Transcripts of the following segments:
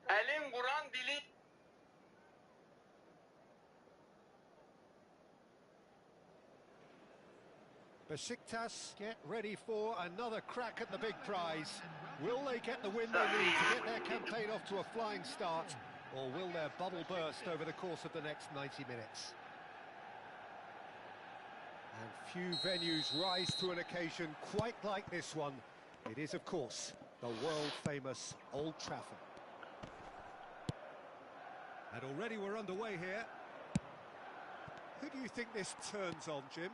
Elin Kur'an dili. Besiktas get ready for another crack at the big prize. Will they get the win they need to get their campaign off to a flying start, or will their bubble burst over the course of the next 90 minutes? And few venues rise to an occasion quite like this one. It is, of course, the world-famous Old Trafford. And already we're underway here. Who do you think this turns on, Jim?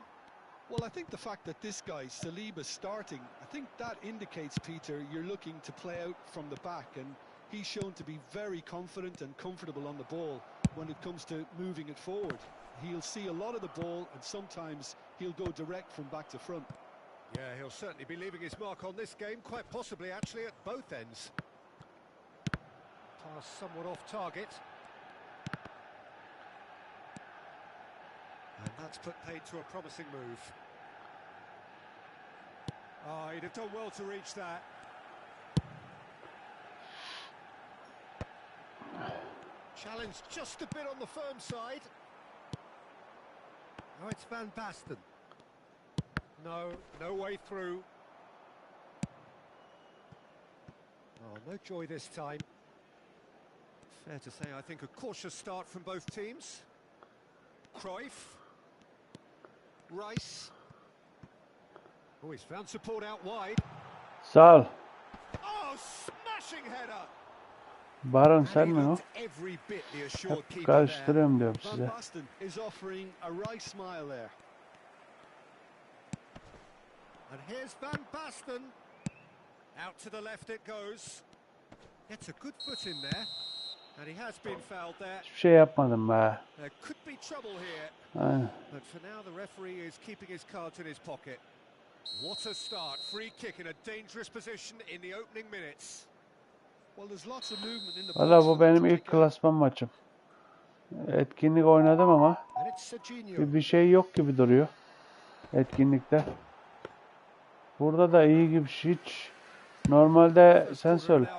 Well, I think the fact that this guy, Saliba's starting, I think that indicates, Peter, you're looking to play out from the back, and he's shown to be very confident and comfortable on the ball when it comes to moving it forward. He'll see a lot of the ball, and sometimes he'll go direct from back to front. Yeah, he'll certainly be leaving his mark on this game, quite possibly actually at both ends. Pass somewhat off target. And that's put paid to a promising move. Oh, he'd have done well to reach that. Challenge just a bit on the firm side. Oh, it's Van Basten. No way through. Oh, no joy this time. Fair to say, I think a cautious start from both teams. Cruyff. Rice. Oh, he's found support out wide. Sağ ol. Oh, smashing header. Baron And sen he mi o? looked every bit the assured Hep keeper there. karıştırıyorum diyorum Van size. Basten is offering a right smile there. And here's Van Basten. Out to the left it goes. Gets a good foot in there. And he has been fouled there. Hiçbir şey yapmadım be. There could be trouble here. Aynen. But for now the referee is keeping his cards in his pocket. What a start. Free kick in a dangerous position in the opening minutes. Well, there's lots of movement in the Valla box bu for them benim to ilk pick out. klasman maçım. Etkinlik oynadım ama And it's Serginho. bir şey yok gibi duruyor. Etkinlikte. Burada da iyi gibi hiç. Normalde sen söyle.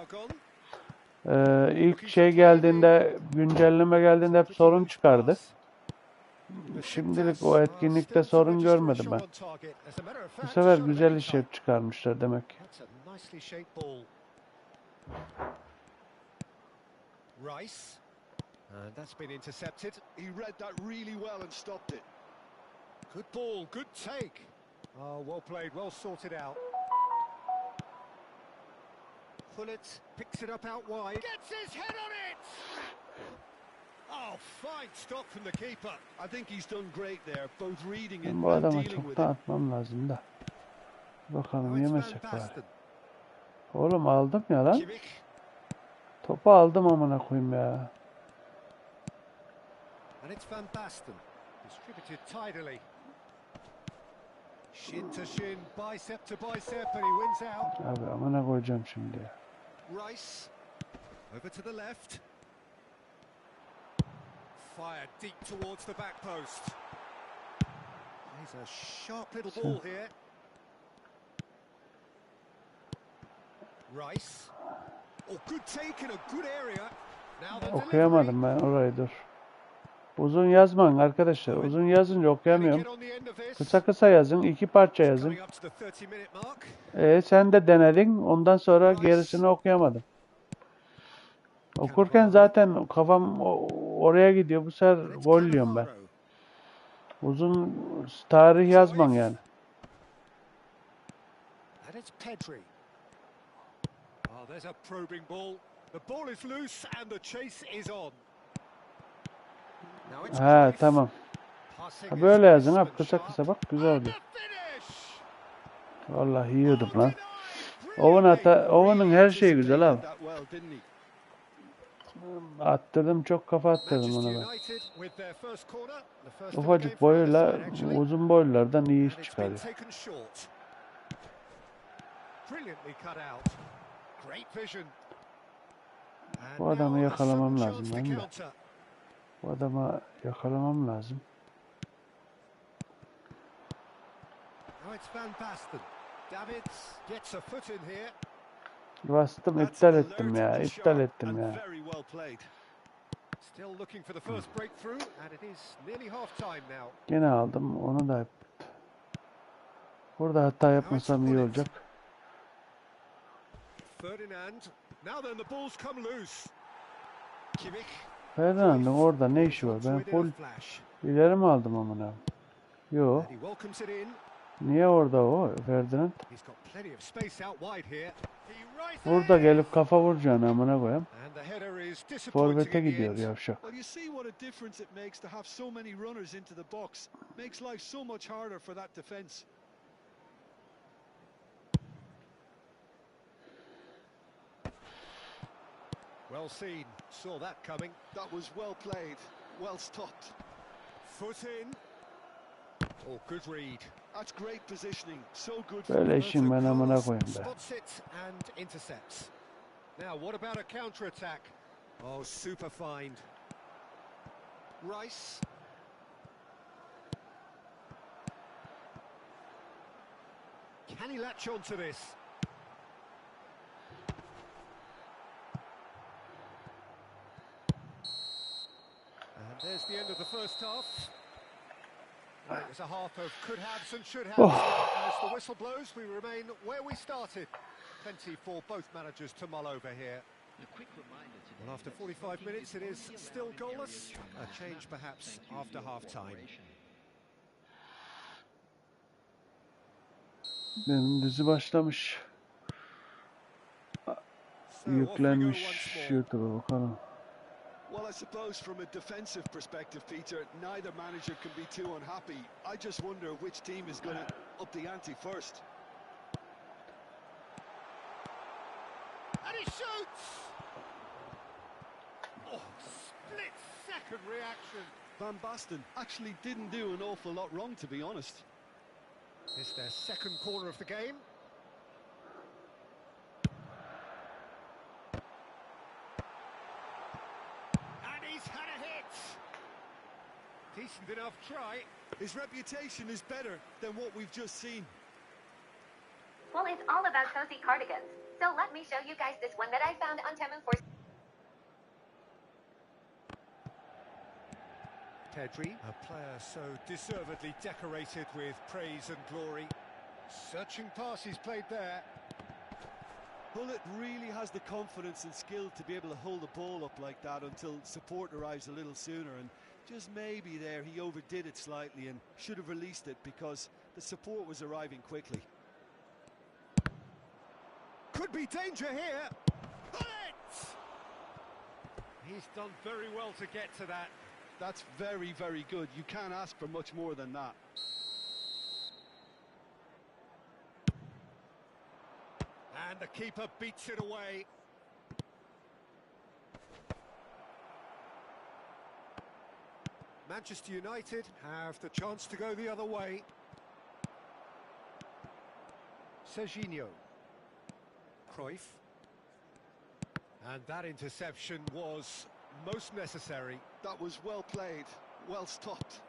İlk şey geldiğinde, güncelleme geldiğinde hep sorun çıkardı. Şimdilik o etkinlikte sorun görmedim ben. Bu sefer güzel iş çıkarmışlar demek ki. Rice. And that's been intercepted. He read that really well and stopped it. Good ball, good take. Oh, well played, well sorted out. Pullet picks it up out wide. Gets his head on it! Oh, fine stop from the keeper. I think he's done great there, both reading it Bu and adama dealing with çoktan it. atmam lazım da. Bakalım Now it's yemesek Van bari. Basten. Oğlum aldım ya lan. Kimmich. Topu aldım amına koyayım ya. And it's Van Basten. Distributed tidily. Shin to shin, bicep to bicep, and he wins out. Abi amına koyacağım şimdi ya. Rice. Over to the left. Fired deep towards the back post. He's a sharp little ball here. Rice. Oh, good take in a good area. Now the delivery. Okuyamadım ben orayı, dur. Uzun yazmayın arkadaşlar. Uzun yazınca okuyamıyorum. Kısa kısa yazın. 2 parça yazın. Sen de denedin. Ondan sonra gerisini okuyamadım. Okurken zaten kafam oraya gidiyor. Bu sefer gol yiyorum ben. Uzun tarih yazman yani. Ha tamam. Ha, böyle yazın abi, kısa kısa, bak güzel oluyor. Vallahi yiyordum lan. Owen'ın her şeyi güzel abi. Attırdım, çok kafa attırdım ona ben. Ufacık boyuyla uzun boylulardan iyi iş çıkarıyor. Bu adamı yakalamam lazım ben de. Bu adamı yakalamam lazım. Bastım, iptal ettim ya. İptal ettim ya. Yine aldım. Onu da burada hata yapmasam iyi olacak. Ferdinand'ın orada ne işi var? Ben full ileri mi aldım amına? Yo. Niye orada o Ferdinand? Burada gelip kafa vuracaksın amına koyayım. Forvet'e gidiyor yavşak. Well seen, saw that coming. That was well played, well stopped. Foot in. Oh, good read. That's great positioning, so good. Böyle işim ben amına koyayım be. Spots it and intercepts. Now, what about a counter attack? Oh, super find. Rice. Can he latch on to this? And there's the end of the first half. It was a half of could haves and should haves. As the whistle blows, we remain where we started. Plenty for both managers to mull over here. Well, after 45 minutes, it is still goalless. A change perhaps after half-time. Benim dizi başlamış. So off we go Yüklenmiş once more. YouTube'a bakalım. Well, I suppose from a defensive perspective, Peter, neither manager can be too unhappy. I just wonder which team is going to up the ante first. And he shoots! Oh, split-second reaction. Van Basten actually didn't do an awful lot wrong, to be honest. It's their second corner of the game. And he's had a hit. Decent enough try. His reputation is better than what we've just seen. Well, it's all about cozy cardigans. So let me show you guys this one that I found on Temu for... Pedri, a player so deservedly decorated with praise and glory. Searching pass he's played there. Hullet really has the confidence and skill to be able to hold the ball up like that until support arrives a little sooner, and just maybe there he overdid it slightly and should have released it because the support was arriving quickly. Could be danger here. Hullet! He's done very well to get to that. That's very, very good. You can't ask for much more than that. And the keeper beats it away. Manchester United have the chance to go the other way. Serginho. Cruyff. And that interception was most necessary. That was well played, well stopped.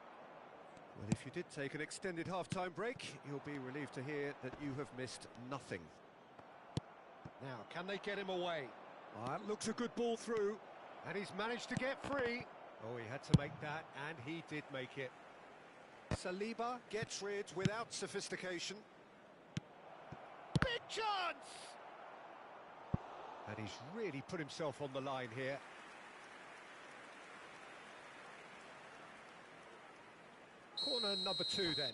Well, if you did take an extended half-time break, you'll be relieved to hear that you have missed nothing. Now, can they get him away? Oh, that looks a good ball through, and he's managed to get free. Oh, he had to make that, and he did make it. Saliba gets rid without sophistication. Big chance! And he's really put himself on the line here. Corner number 2 then.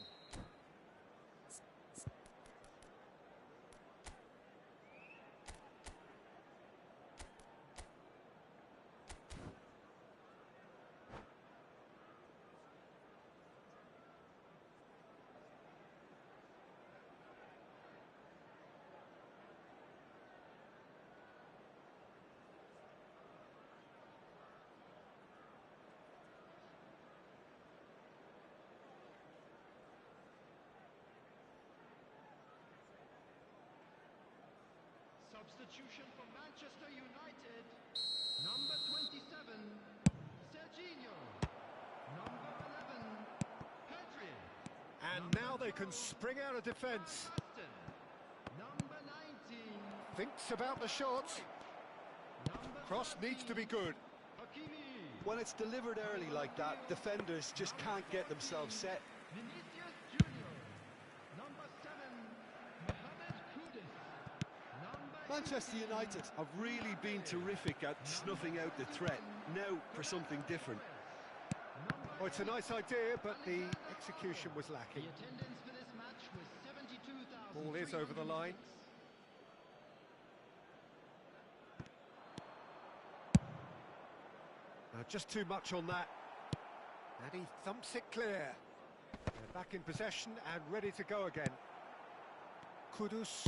Substitution for Manchester United. Number 27, Serginho. Number 11, Pedri. And now they can spring out of defence. Number 19, Thinks about the shot. number Cross needs to be good. Hakimi. When it's delivered early like that, defenders just can't get themselves set. Vinicius Junior. Number 7, Mohamed Kudus. Number Manchester United have really been terrific at snuffing out the threat. Now for something different. Oh, it's a nice idea, but the execution was lacking. The attendance for this match was 72,000. Ball is over the line. Just too much on that. And he thumps it clear. They're back in possession and ready to go again. Kudus.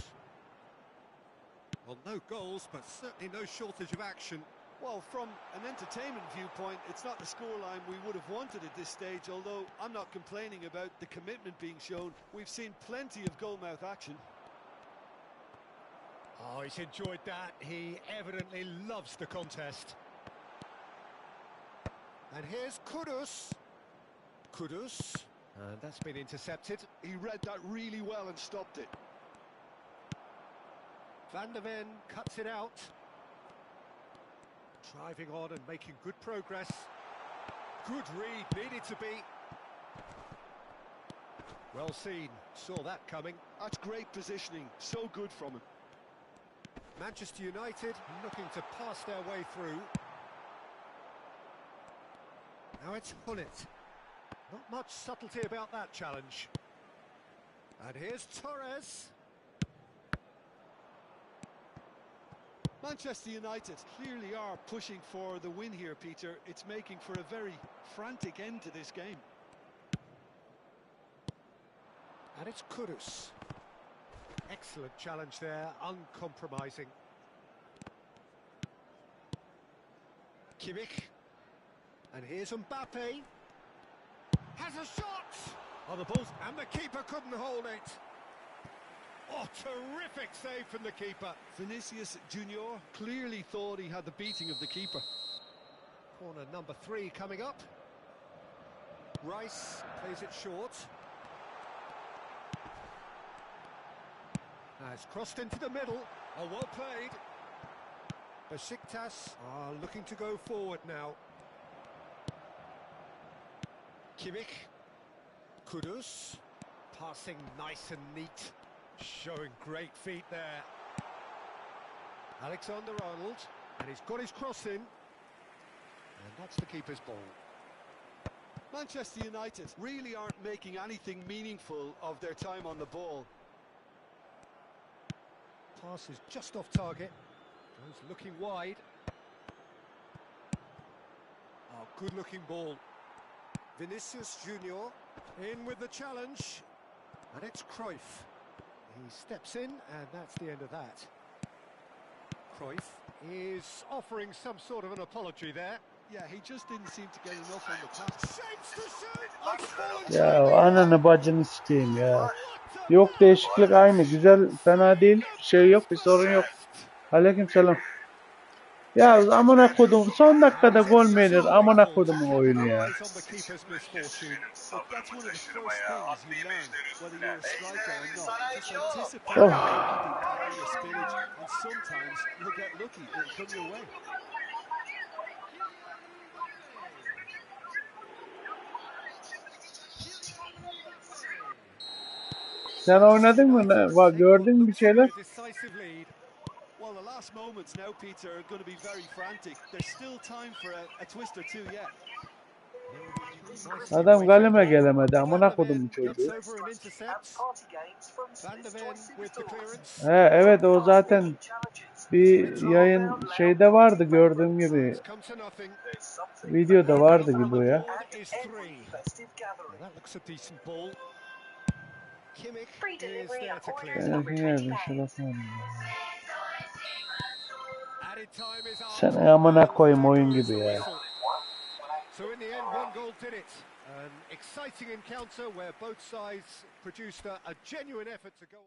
Well, no goals, but certainly no shortage of action. Well, from an entertainment viewpoint, it's not the scoreline we would have wanted at this stage, although I'm not complaining about the commitment being shown. We've seen plenty of goalmouth action. Oh, he's enjoyed that. He evidently loves the contest. And here's Kudus. Kudus. And that's been intercepted. He read that really well and stopped it. Van der Ven cuts it out. Driving on and making good progress. Good read, needed to be. Well seen, saw that coming. That's great positioning, so good from him. Manchester United looking to pass their way through. Now it's Hullet. Not much subtlety about that challenge. And here's Torres. Manchester United clearly are pushing for the win here, Peter. It's making for a very frantic end to this game. And it's Kudus. Excellent challenge there, uncompromising. Kimmich. And here's Mbappe. Has a shot! On the ball, and the keeper couldn't hold it. Oh, terrific save from the keeper. Vinicius Junior clearly thought he had the beating of the keeper. Corner number 3 coming up. Rice plays it short. Has crossed into the middle. Oh, well played. Besiktas are looking to go forward now. Kimmich. Kudus. Passing nice and neat. Showing great feet there. Alexander-Arnold. And he's got his cross in. And that's the keeper's ball. Manchester United really aren't making anything meaningful of their time on the ball. Pass is just off target. Goes looking wide. Oh, good looking ball. Vinicius Junior in with the challenge. And it's Cruyff. He steps in, and that's the end of that. Cruyff is offering some sort of an apology there. Yeah, he just didn't seem to get enough on the pass. Shapes to shoot. Oh, it's fallen Ya ananı bacını sikeyim ya. Yok, değişiklik aynı. Güzel, fena değil. Bir şey yok, bir sorun yok. Aleykümselam. Ya amına kodum, son dakikada gol mü yenir? Amına kodumun oyunu ya. Well, that's one of the first things you learn, whether you're a striker or not. Just anticipate Oh. keeping carry your spinach, and sometimes you'll get lucky. It'll come your way. Sen oynadın mı? Gördün mü bir şeyler? Decisive lead. Well, the last moments now, Peter, are going to be very frantic. There's still time for a twist or two yet. Adam galime gelemedi. Amına kodumun çocuğu. Evet, o zaten bir yayın şeyde vardı, gördüğüm gibi. Videoda vardı gibi o ya. Sen amına koyayım oyun gibi ya. So in the end, one goal did it. An exciting encounter where both sides produced a genuine effort to go.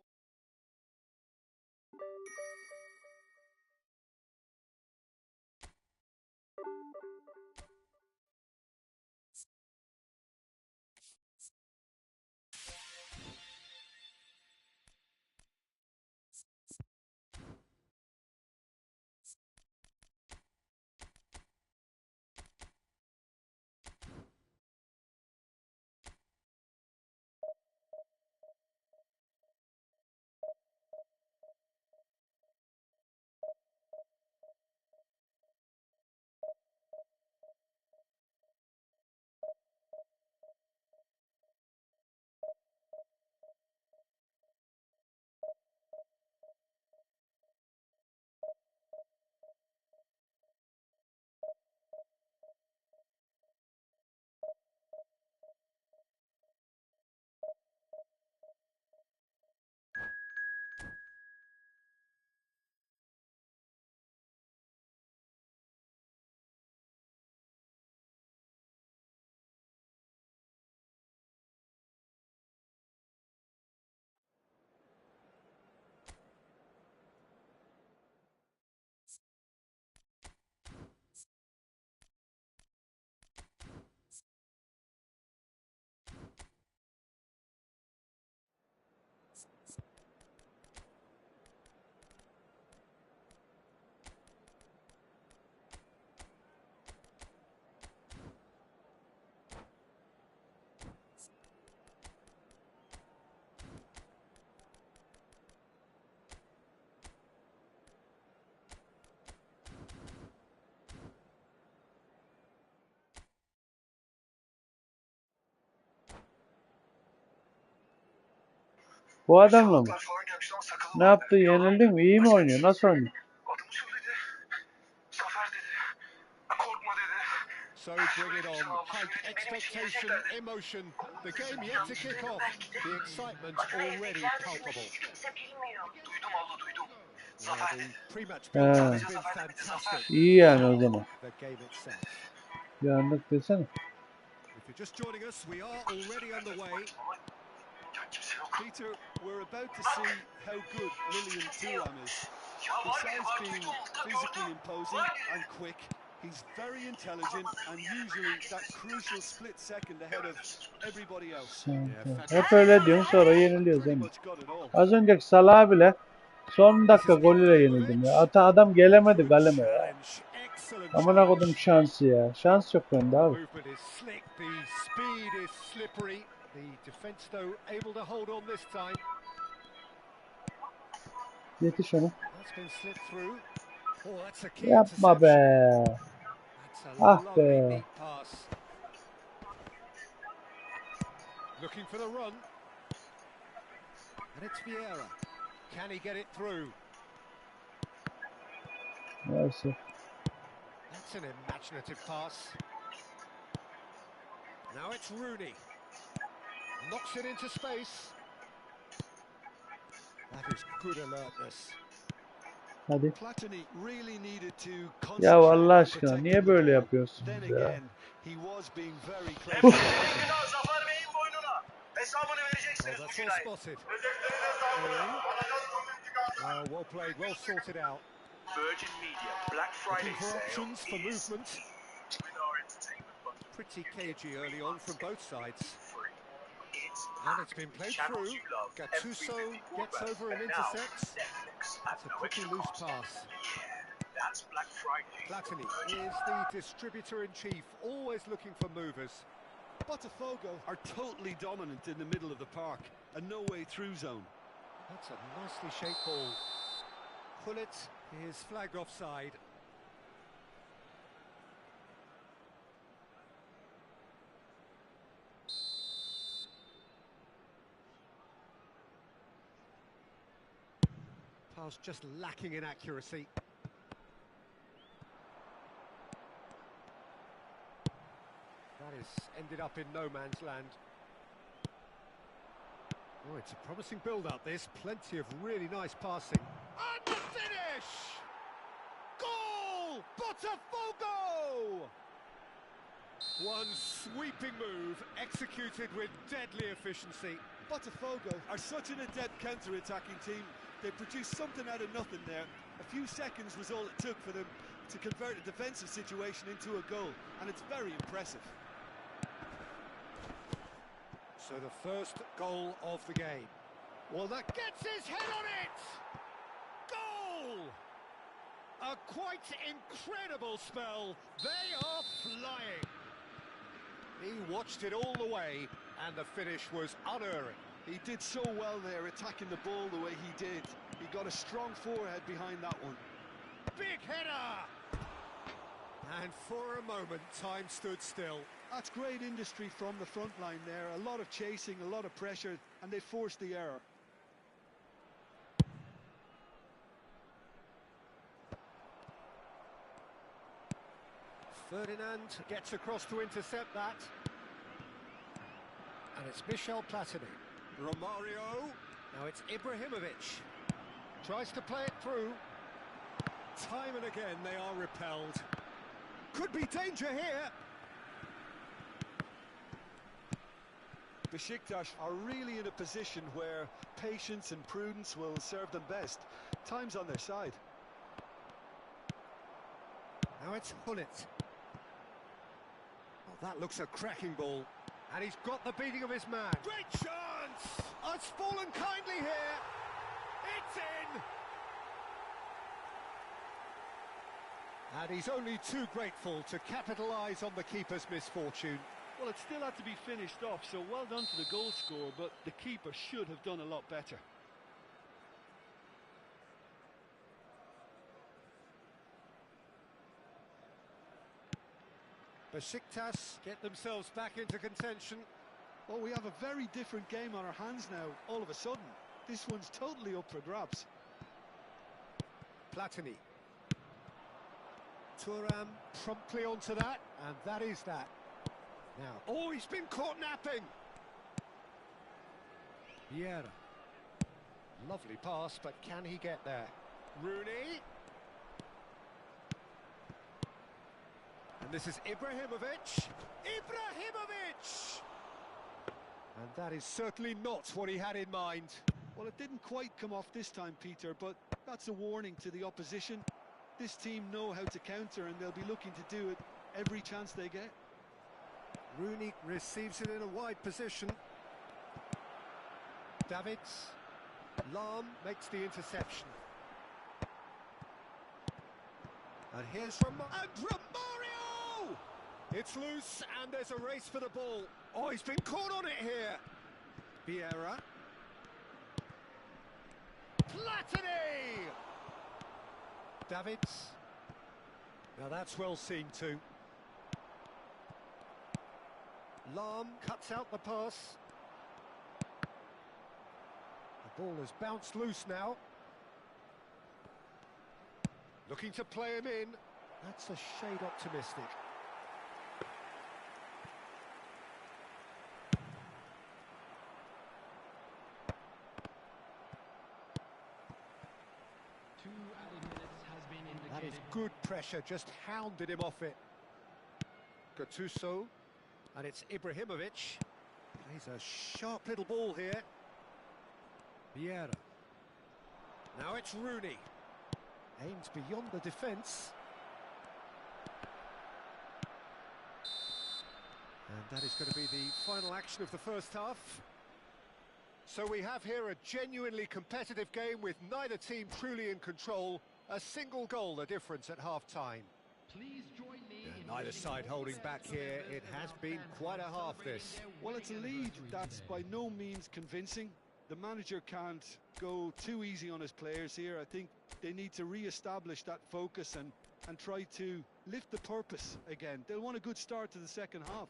Bu adamla mı? Ne yaptı? Yenildin mi? İyi mi oynuyor? Nasıl oynuyor? Adımı söyledi. Zafer dedi. Korkma dedi. So bring it on. High expectation, emotion. The game yet to kick off. The excitement already palpable. Duydum abla duydum. Well, Zafer the dedi. pre-match He. build-up has been fantastic. İyi yani o zaman. The game itself. Bir anlık desene. If you're just joining us, we are already underway. Ya kimse yok. Peter, we're about to see how good Lillian Thuram is. Ya var Besides var being duydum. physically Gördüm. imposing and quick, he's very intelligent and usually that crucial split second ahead of everybody else. Hep öyle diyorsun sonra yeniliyoruz. Pretty Değil mi? much got it all. Az önceki Salah'a bile son dakika golüyle yenildim ya. Adam gelemedi galeme ya. Challenge. Excellent Amına challenge. kodum şansı ya. Şans yok bende abi. Movement is slick, the speed is slippery. The defence, though, able to hold on this time. Yetiş onu. That's been slipped through. Oh, that's a key Yapma interception. be. That's a Ah lovely, be. neat pass. Looking for the run. And it's Vieira. Can he get it through? Neyse. That's an imaginative pass. Now it's Rooney. Knocks it into space. That is good alertness. Hadi. Platini really needed to Ya concentrate Allah on aşkına protecting niye the böyle ball. yapıyorsunuz Then ya? again, he was being very close. Hepsi Günah Zafer Bey'in boynuna. Hesabını Oh, vereceksiniz bu that's all cinayet. spotted. Ödeklerine Oh, well played, well sorted out. Virgin Media Black Friday Looking for sale options for is movement. with our entertainment bundle Pretty cagey early on from both sides. free. It's And it's been played channels through. you love, Gattuso everything before gets that. over and And now, intercepts. Netflix at It's a no pretty extra loose cost. pass. Yeah, that's Black Friday. Platini Virgin is the distributor-in-chief, always looking for movers. Botafogo are totally dominant in the middle of the park, a no-way through zone. That's a nicely shaped ball. Pullet is flagged offside. Pass just lacking in accuracy. That has ended up in no man's land. Oh, it's a promising build-up, this. Plenty of really nice passing. And the finish! Goal! Botafogo! One sweeping move, executed with deadly efficiency. Botafogo are such an adept counter-attacking team. They produced something out of nothing there. A few seconds was all it took for them to convert a defensive situation into a goal, and it's very impressive. So the first goal of the game. Well, that gets his head on it! Goal! A quite incredible spell. They are flying. He watched it all the way, and the finish was unerring. He did so well there, attacking the ball the way he did. He got a strong forehead behind that one. Big header! And for a moment, time stood still. That's great industry from the front line there. A lot of chasing, a lot of pressure, and they forced the error. Ferdinand gets across to intercept that. And it's Michel Platini. Romario. Now it's Ibrahimovic. Tries to play it through. Time and again they are repelled. Could be danger here. Besiktas are really in a position where patience and prudence will serve them best. Time's on their side. Now it's Hullet. Oh, that looks a cracking ball. And he's got the beating of his man. Great chance! Oh, it's fallen kindly here. It's in! And he's only too grateful to capitalise on the keeper's misfortune. Well, it still had to be finished off, so well done to the goal scorer, but the keeper should have done a lot better. Besiktas get themselves back into contention. Well, we have a very different game on our hands now, all of a sudden. This one's totally up for grabs. Platini. Thuram promptly onto that, and that is that. Now, oh, he's been caught napping. Vieira. Lovely pass, but can he get there? Rooney. And this is Ibrahimovic. Ibrahimovic! And that is certainly not what he had in mind. Well, it didn't quite come off this time, Peter, but that's a warning to the opposition. This team know how to counter, and they'll be looking to do it every chance they get. Rooney receives it in a wide position. Davids. Lahm makes the interception. And here's Romario! It's loose, and there's a race for the ball. Oh, he's been caught on it here. Vieira. Platini! Davids. Now that's well seen too. Lahm cuts out the pass. The ball has bounced loose now. Looking to play him in. That's a shade optimistic. That is good pressure, just hounded him off it. Gattuso, and it's Ibrahimovic. Plays a sharp little ball here. Vieira. Now it's Rooney. Aims beyond the defence. And that is going to be the final action of the first half. So we have here a genuinely competitive game with neither team truly in control. A single goal the difference at half-time. Please join me in Neither wishing side all holding the back best here. members It and has our been fans quite a for half, celebrating this. their Well, it's a wedding lead anniversary that's today. by no means convincing. The manager can't go too easy on his players here. I think they need to re-establish that focus and try to lift the purpose again. They'll want a good start to the second half.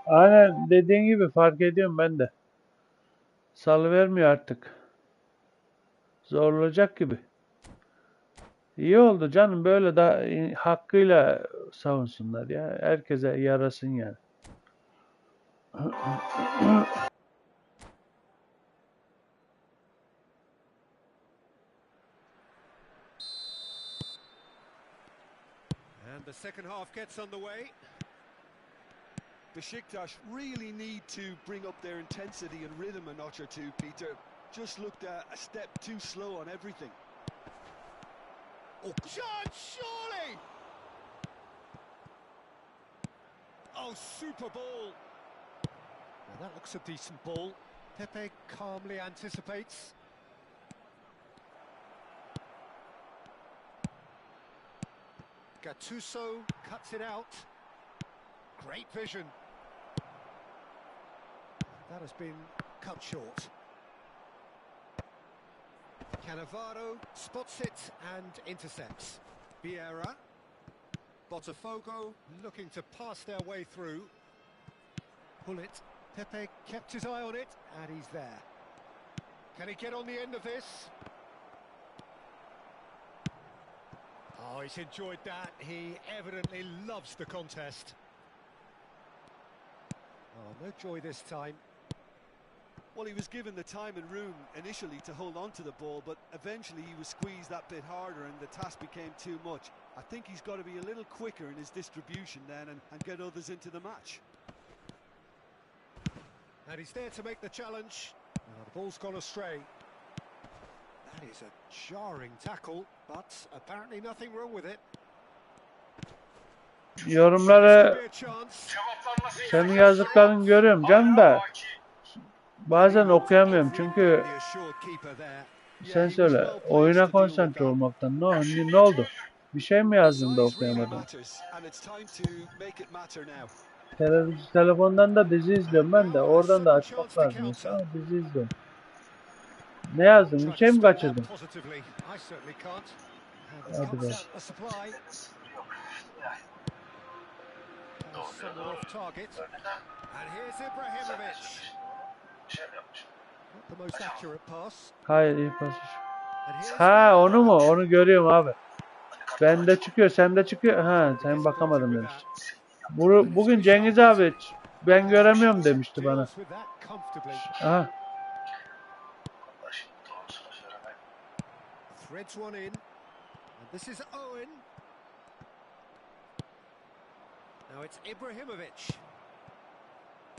Aynen dediğin gibi fark ediyorum ben de. Salıvermiyor artık. Zorlayacak gibi. İyi oldu canım, böyle da hakkıyla savunsunlar ya. Herkese yarasın yani. And the second half gets underway. Besiktas really need to bring up their intensity and rhythm a notch or two, Peter. Just looked a step too slow on everything. Oh, chance, surely! Oh, super ball. Now that looks a decent ball. Pepe calmly anticipates. Gattuso cuts it out. Great vision. That has been cut short. Cannavaro spots it and intercepts. Vieira. Botafogo looking to pass their way through. Pull it. Pepe kept his eye on it, and he's there. Can he get on the end of this? Oh, he's enjoyed that. He evidently loves the contest. Oh, no joy this time. Well, he was given the time and room initially to hold on to the ball, but eventually he was squeezed that bit harder and the task became too much. I think he's got to be a little quicker in his distribution then and get others into the match. And he's there to make the challenge. Oh, the ball's gone astray. That is a jarring tackle, but apparently nothing wrong with it. Yorumları, Be a chance. senin yazdıklarını görüyorum canım da bazen okuyamıyorum çünkü The assured keeper there. sen söyle, oyuna konsantre olmaktan ne oldu? Bir şey mi yazdın da Size really okuyamadın? matters, and it's time to make it matter now. Telefondan da dizi izliyorum ben de, oradan da açmak lazım mesela, ama dizi izliyorum. Ne yazdın? Bir şey mi kaçırdın? Positively. I certainly can't. Hadi be. Cuts out the supply. Somewhat off target. And here's Ibrahimovic. Not the most accurate pass. Hayır iyi pas. And here's Ha the onu mu? direction. Onu görüyorum abi. Bende çıkıyor, sende çıkıyor. Ha sen Disappointed bakamadım with demiş. that. Bugün Cengiz abi ben göremiyorum demişti bana. Deals with that comfortably. Aha. Threads one in. And this is Owen. Now it's Ibrahimovic.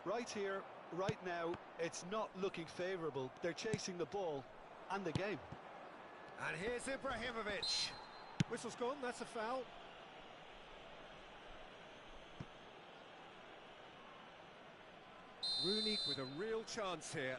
Right here, right now, it's not looking favourable. They're chasing the ball and the game. And here's Ibrahimovic. Whistle's gone, that's a foul. Rooney with a real chance here.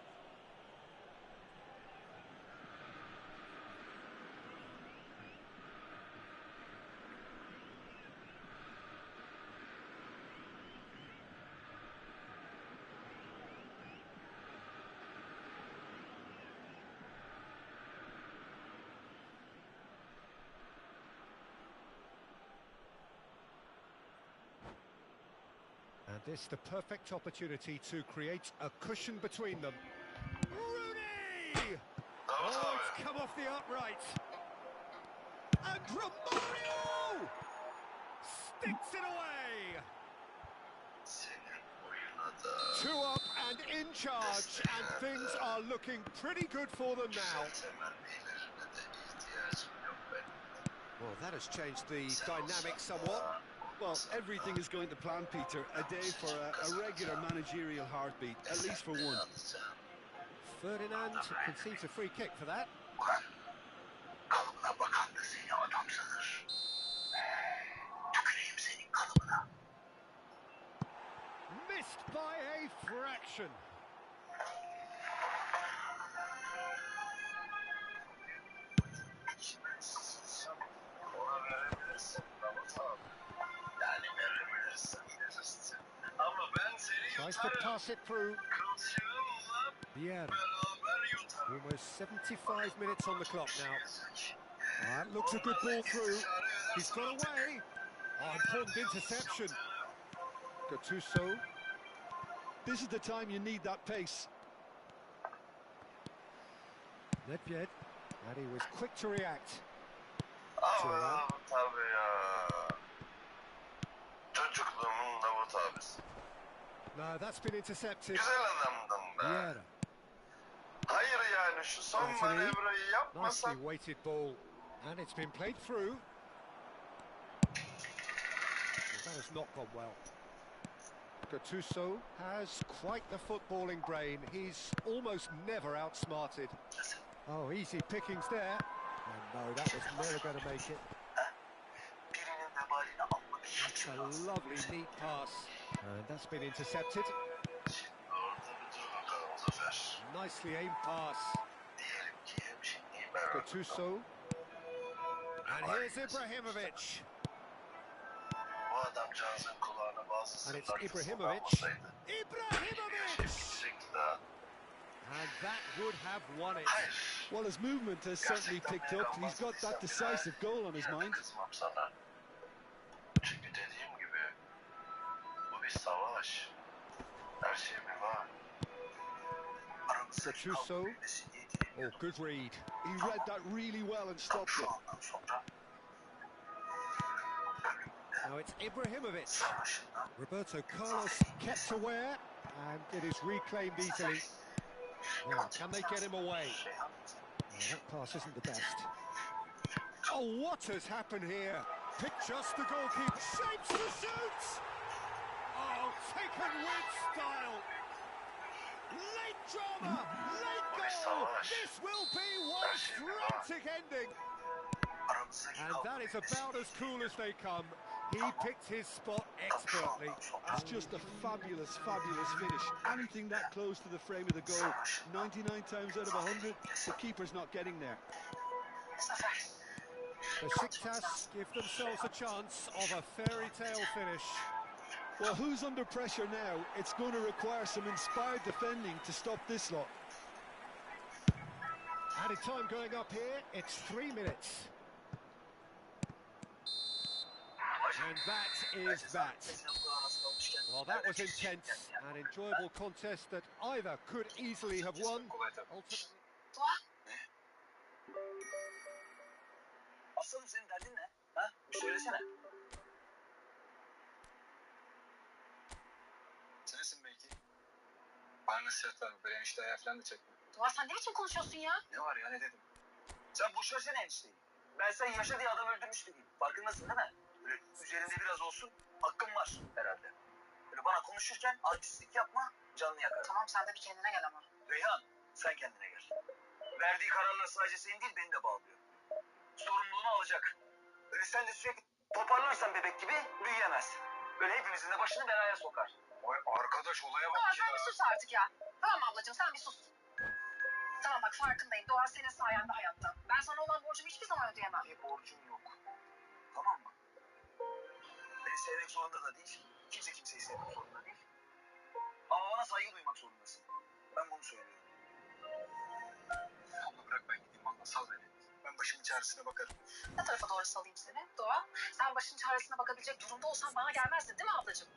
And this the perfect opportunity to create a cushion between them. Rooney! Oh, it's come off the upright. And Romario sticks it away. 2 up and in charge, and things are looking pretty good for them now. Well, that has changed the dynamic somewhat. Well, everything is going to plan, Peter. A day for a regular managerial heartbeat, at least for one. Ferdinand conceives a free kick for that. Missed by a fraction. Tries to pass it through. Vieira. Almost 75 minutes on the clock now. That looks a good ball through. He's got away. Oh, important interception. Gattuso. This is the time you need that pace. Nedved. And he was quick to react. No, that's been intercepted. Vieira. Nicely weighted ball. And it's been played through. That has not gone well. Gattuso has quite the footballing brain. He's almost never outsmarted. Oh, easy pickings there. And no, that was never going to make it. That's a lovely, neat pass. And that's been intercepted. Nicely aimed pass. Gattuso. And here's Ibrahimovic. And it's Ibrahimovic. Ibrahimovic! And that would have won it. Well, his movement has certainly picked up. He's got that decisive goal on his mind. Gattuso. Oh, good read. He read that really well and stopped it. Now it's Ibrahimovic. Roberto Carlos kept aware, and it is reclaimed easily. Now, can they get him away? Well, that pass isn't the best. Oh, what has happened here? Pick just the goalkeeper. Shapes to shoot! Oh, taken with style. Late drama, late goal. This will be one frantic ending. And that is about as cool as they come. He picked his spot expertly. It's just a fabulous, fabulous finish. Anything that close to the frame of the goal, 99 times out of 100, the keeper's not getting there. Besiktas give themselves a chance of a fairy tale finish. Well, who's under pressure now? It's going to require some inspired defending to stop this lot. Added time going up here, it's 3 minutes. And that is that. Well, that was intense, an enjoyable contest that either could easily have won. Ultimately. Doğa, Aslanım senin derdin ne? Ha? Bir söylesene. Sensin belki. Bana nasihat var. Böyle enişte ayağı falan da çekme. Doğa sen ne biçim konuşuyorsun ya? Ne var ya ne dedim? Sen boş versene enişteyi. Ben sen yaşa diye adam öldürmüş gibiyim. Farkındasın değil mi? Böyle üzerinde biraz olsun hakkım var herhalde. Böyle bana konuşurken artistlik yapma, canını yakar. Tamam sen de bir kendine gel ama. Reyhan, sen kendine gel. Verdiği kararlar sadece senin değil, beni de bağlıyor. Sorumluluğunu alacak. Öyle sen de sürekli toparlarsan bebek gibi büyüyemez. Böyle hepimizin de başını belaya sokar. Vay arkadaş olaya Doğa bak sen bir sus artık ya. Tamam ablacığım sen bir sus. Tamam bak farkındayım. Doğa senin sayende hayatta. Ben sana olan borcumu hiçbir zaman ödeyemem. Bir borcum yok. Tamam mı? Beni sevmek zorunda da değil. Kimse kimseyi sevmek zorunda değil. Ama bana saygı duymak zorundasın. Ben bunu söylüyorum. Abla bırak ben gideyim valla sal beni. Ben başımın çaresine bakarım. Ne tarafa doğru salayım seni? Doğa sen başın çaresine bakabilecek durumda olsan bana gelmezdin değil mi ablacığım?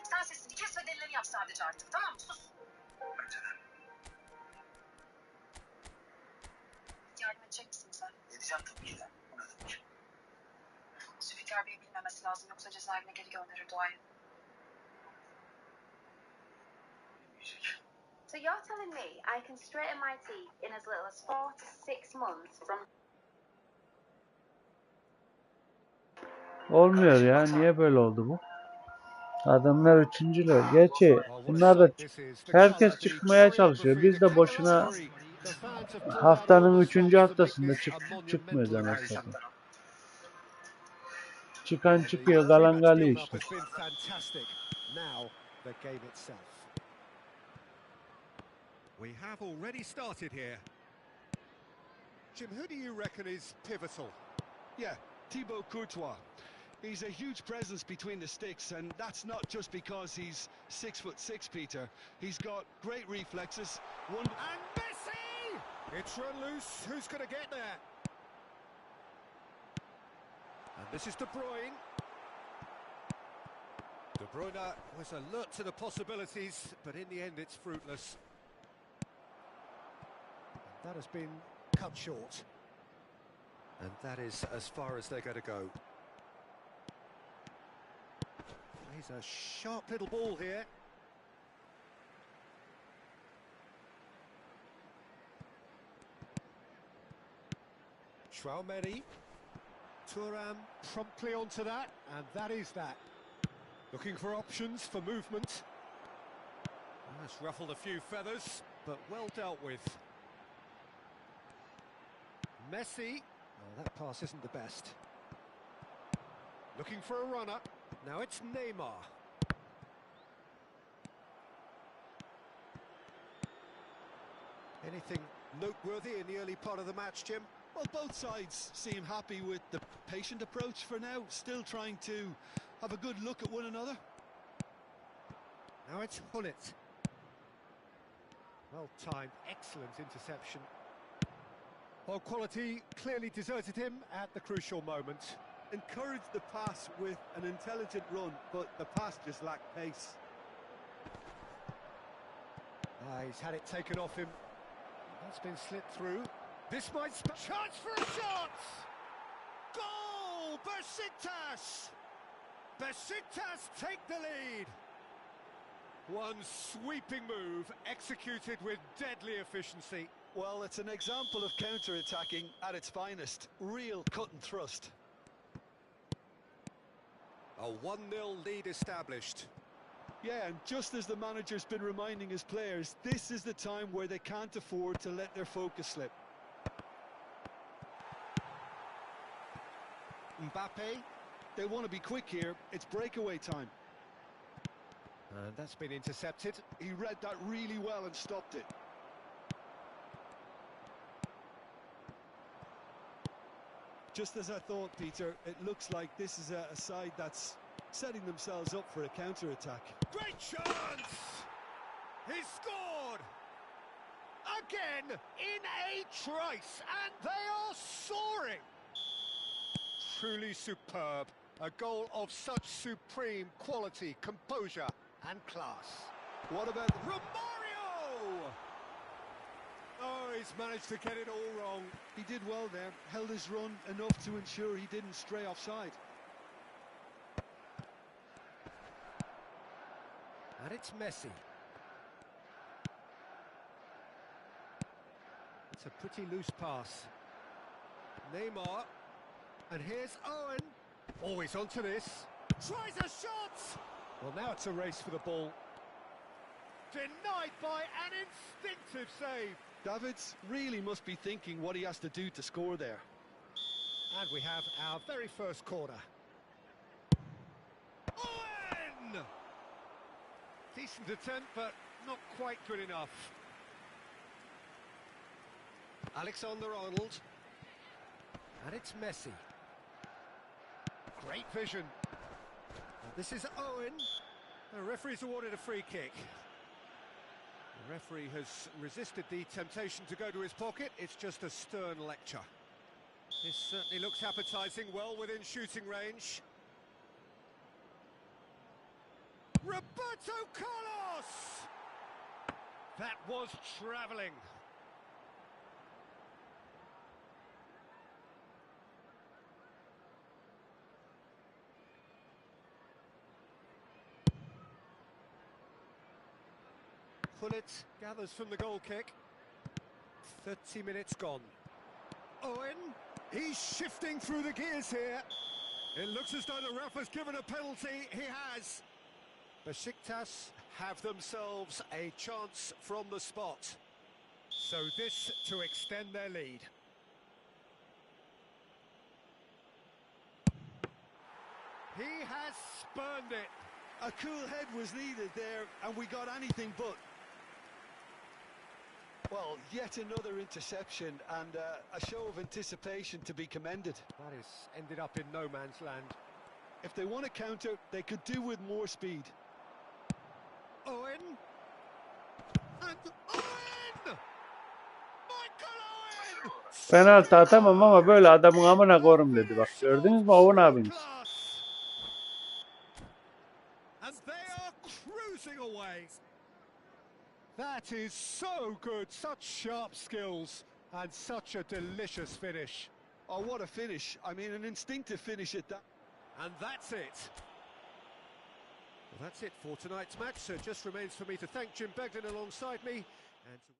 Sen sesini kes ve delileri yap sadece artık tamam mı? Sus. Bence de. Yardım edecek misin sen? Edeceğim tabii ki de. Bu ne demek? Zülfikar Bey'i bilmemesi lazım yoksa cezaevine geri gönderir Doğa'yı. Bilmeyecek. So you're telling me I can straighten my teeth in as little as 4 to 6 months from... Olmuyor ya. Niye böyle oldu bu? Adamlar üçüncüler. Gerçi bunlar da herkes çıkmaya çalışıyor. Biz de boşuna haftanın 3. haftasında çıkmıyoruz anasını. Çıkan çıkıyor, kalan kalıyor işte. We have already started here. Jim, who do you reckon is pivotal? Yeah, Thibaut Courtois. He's a huge presence between the sticks, and that's not just because he's 6'6", Peter. He's got great reflexes. And Messi! It's run loose. Who's going to get there? And this is De Bruyne. De Bruyne was alert to the possibilities, but in the end it's fruitless. That has been cut short. And that is as far as they're going to go. He's a sharp little ball here. Traumeri. Thuram promptly onto that, and that is that. Looking for options for movement. That's ruffled a few feathers, but well dealt with. Messi. Oh, that pass isn't the best. Looking for a runner. Now it's Neymar. Anything noteworthy in the early part of the match, Jim? Well, both sides seem happy with the patient approach for now, still trying to have a good look at one another. Now it's Hullet. Well timed, excellent interception. Well, quality clearly deserted him at the crucial moment. Encouraged the pass with an intelligent run, but the pass just lacked pace. He's had it taken off him. That's been slipped through. This might... Chance for a shot! Goal! Besiktas! Besiktas take the lead. One sweeping move, executed with deadly efficiency. Well, it's an example of counter-attacking at its finest. Real cut and thrust. A 1-0 lead established. Yeah, and just as the manager's been reminding his players, this is the time where they can't afford to let their focus slip. Mbappe. They want to be quick here. It's breakaway time. And that's been intercepted. He read that really well and stopped it. Just as I thought, Peter, it looks like this is a side that's setting themselves up for a counter-attack. Great chance! He scored! Again, in a trice, and they are soaring! Truly superb. A goal of such supreme quality, composure, and class. What about Romario! Oh, he's managed to get it all wrong. He did well there, held his run enough to ensure he didn't stray offside. And it's Messi. It's a pretty loose pass. Neymar. And here's Owen. Always onto this. Tries a shot! Well, now it's a race for the ball. Denied by an instinctive save. Davids really must be thinking what he has to do to score there. And we have our very first corner. Owen! Decent attempt, but not quite good enough. Alexander-Arnold. And it's Messi. Great vision. This is Owen. The referee's awarded a free kick. The referee has resisted the temptation to go to his pocket. It's just a stern lecture. This certainly looks appetising, well within shooting range. Roberto Carlos! That was travelling. Pullet gathers from the goal kick. 30 minutes gone. Owen, he's shifting through the gears here. It looks as though the ref has given a penalty. He has. Besiktas have themselves a chance from the spot. So this to extend their lead. He has spurned it. A cool head was needed there, and we got anything but. Well, yet another interception and a show of anticipation to be commended. That is ended up in no man's land. If they want to counter, they could do with more speed. Owen! And Owen! Michael Owen! Penaltı atamam ama böyle adamın amına korum dedi. Bak gördünüz mü Owen abimiz? And they are cruising away. That is so good, such sharp skills and such a delicious finish. Oh, what a finish. I mean, an instinctive finish at that. And that's it. Well, that's it for tonight's match, so it just remains for me to thank Jim Begden alongside me and to...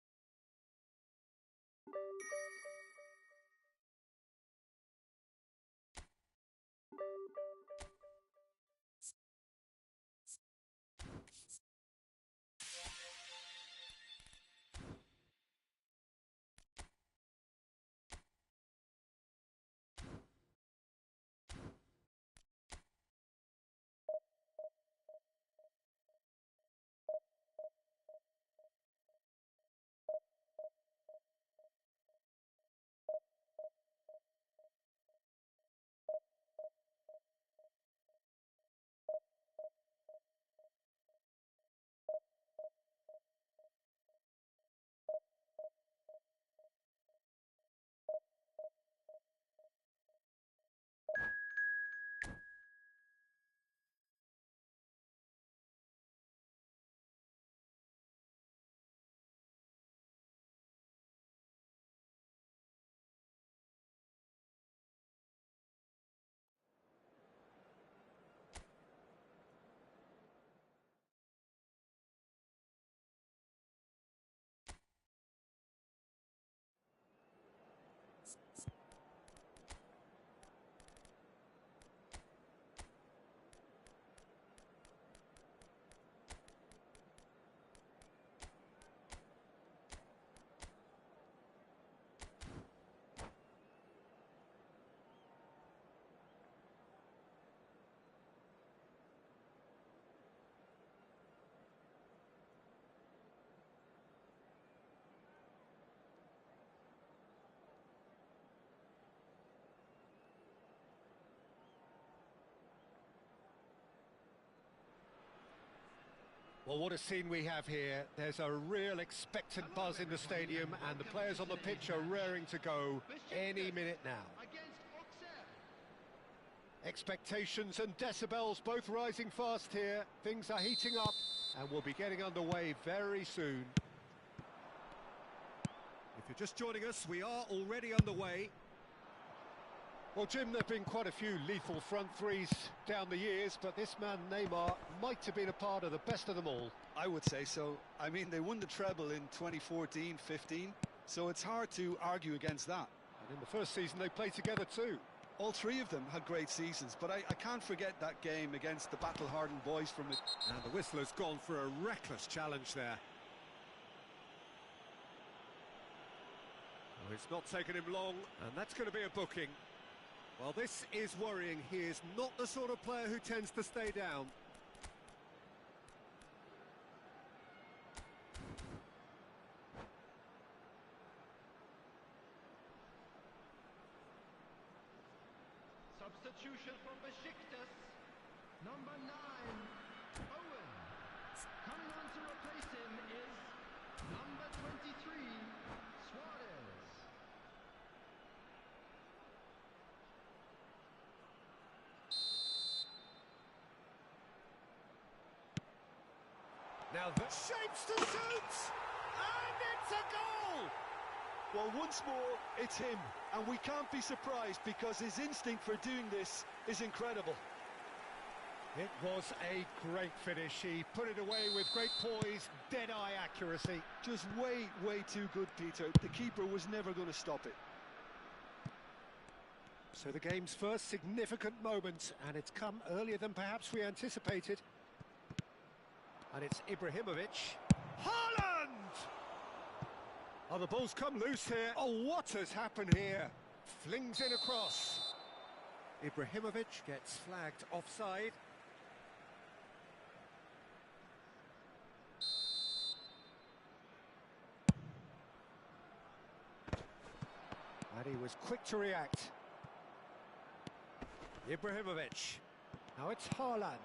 Well, what a scene we have here. There's a real expectant buzz in the stadium and the players on the pitch are raring to go any minute now. Expectations and decibels both rising fast here. Things are heating up. and we'll be getting underway very soon. If you're just joining us, we are already underway. Well, Jim, there have been quite a few lethal front threes down the years, but this man, Neymar, might have been a part of the best of them all. I would say so. I mean, they won the treble in 2014-15, so it's hard to argue against that. And in the first season, they played together too. All three of them had great seasons, but I can't forget that game against the battle-hardened boys from it. And the whistler's gone for a reckless challenge there. Well, it's not taken him long, and that's going to be a booking. Well, this is worrying. He is not the sort of player who tends to stay down. Substitution from Besiktas. Number 9, Owen. Coming on to replace him is number 23, Suarez. Now the shapes to shoot! And it's a goal! Well, once more, it's him, and we can't be surprised because his instinct for doing this is incredible. It was a great finish. He put it away with great poise, dead-eye accuracy. Just way, way too good, Peter. The keeper was never going to stop it. So the game's first significant moment, and it's come earlier than perhaps we anticipated. And it's Ibrahimovic. Haaland! Oh, the ball's come loose here. Oh, what has happened here? Flings in across. Ibrahimovic gets flagged offside. And he was quick to react. Ibrahimovic. Now it's Haaland.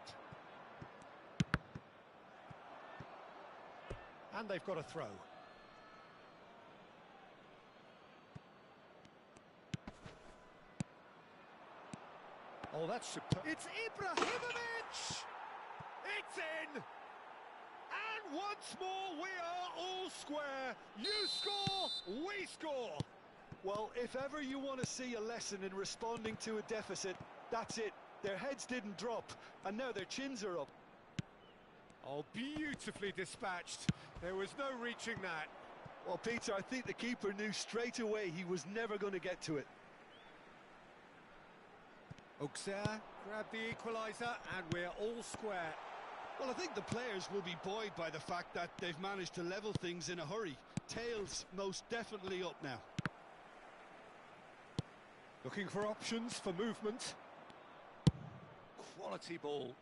And they've got a throw. Oh, that's superb. It's Ibrahimovic! It's in! And once more, we are all square. You score, we score. Well, if ever you want to see a lesson in responding to a deficit, that's it. Their heads didn't drop, and now their chins are up. Oh, beautifully dispatched. There was no reaching that. Well, Peter, I think the keeper knew straight away he was never going to get to it. Auxerre grabbed the equaliser, and we're all square. Well, I think the players will be buoyed by the fact that they've managed to level things in a hurry. Tails most definitely up now. Looking for options for movement. Quality ball.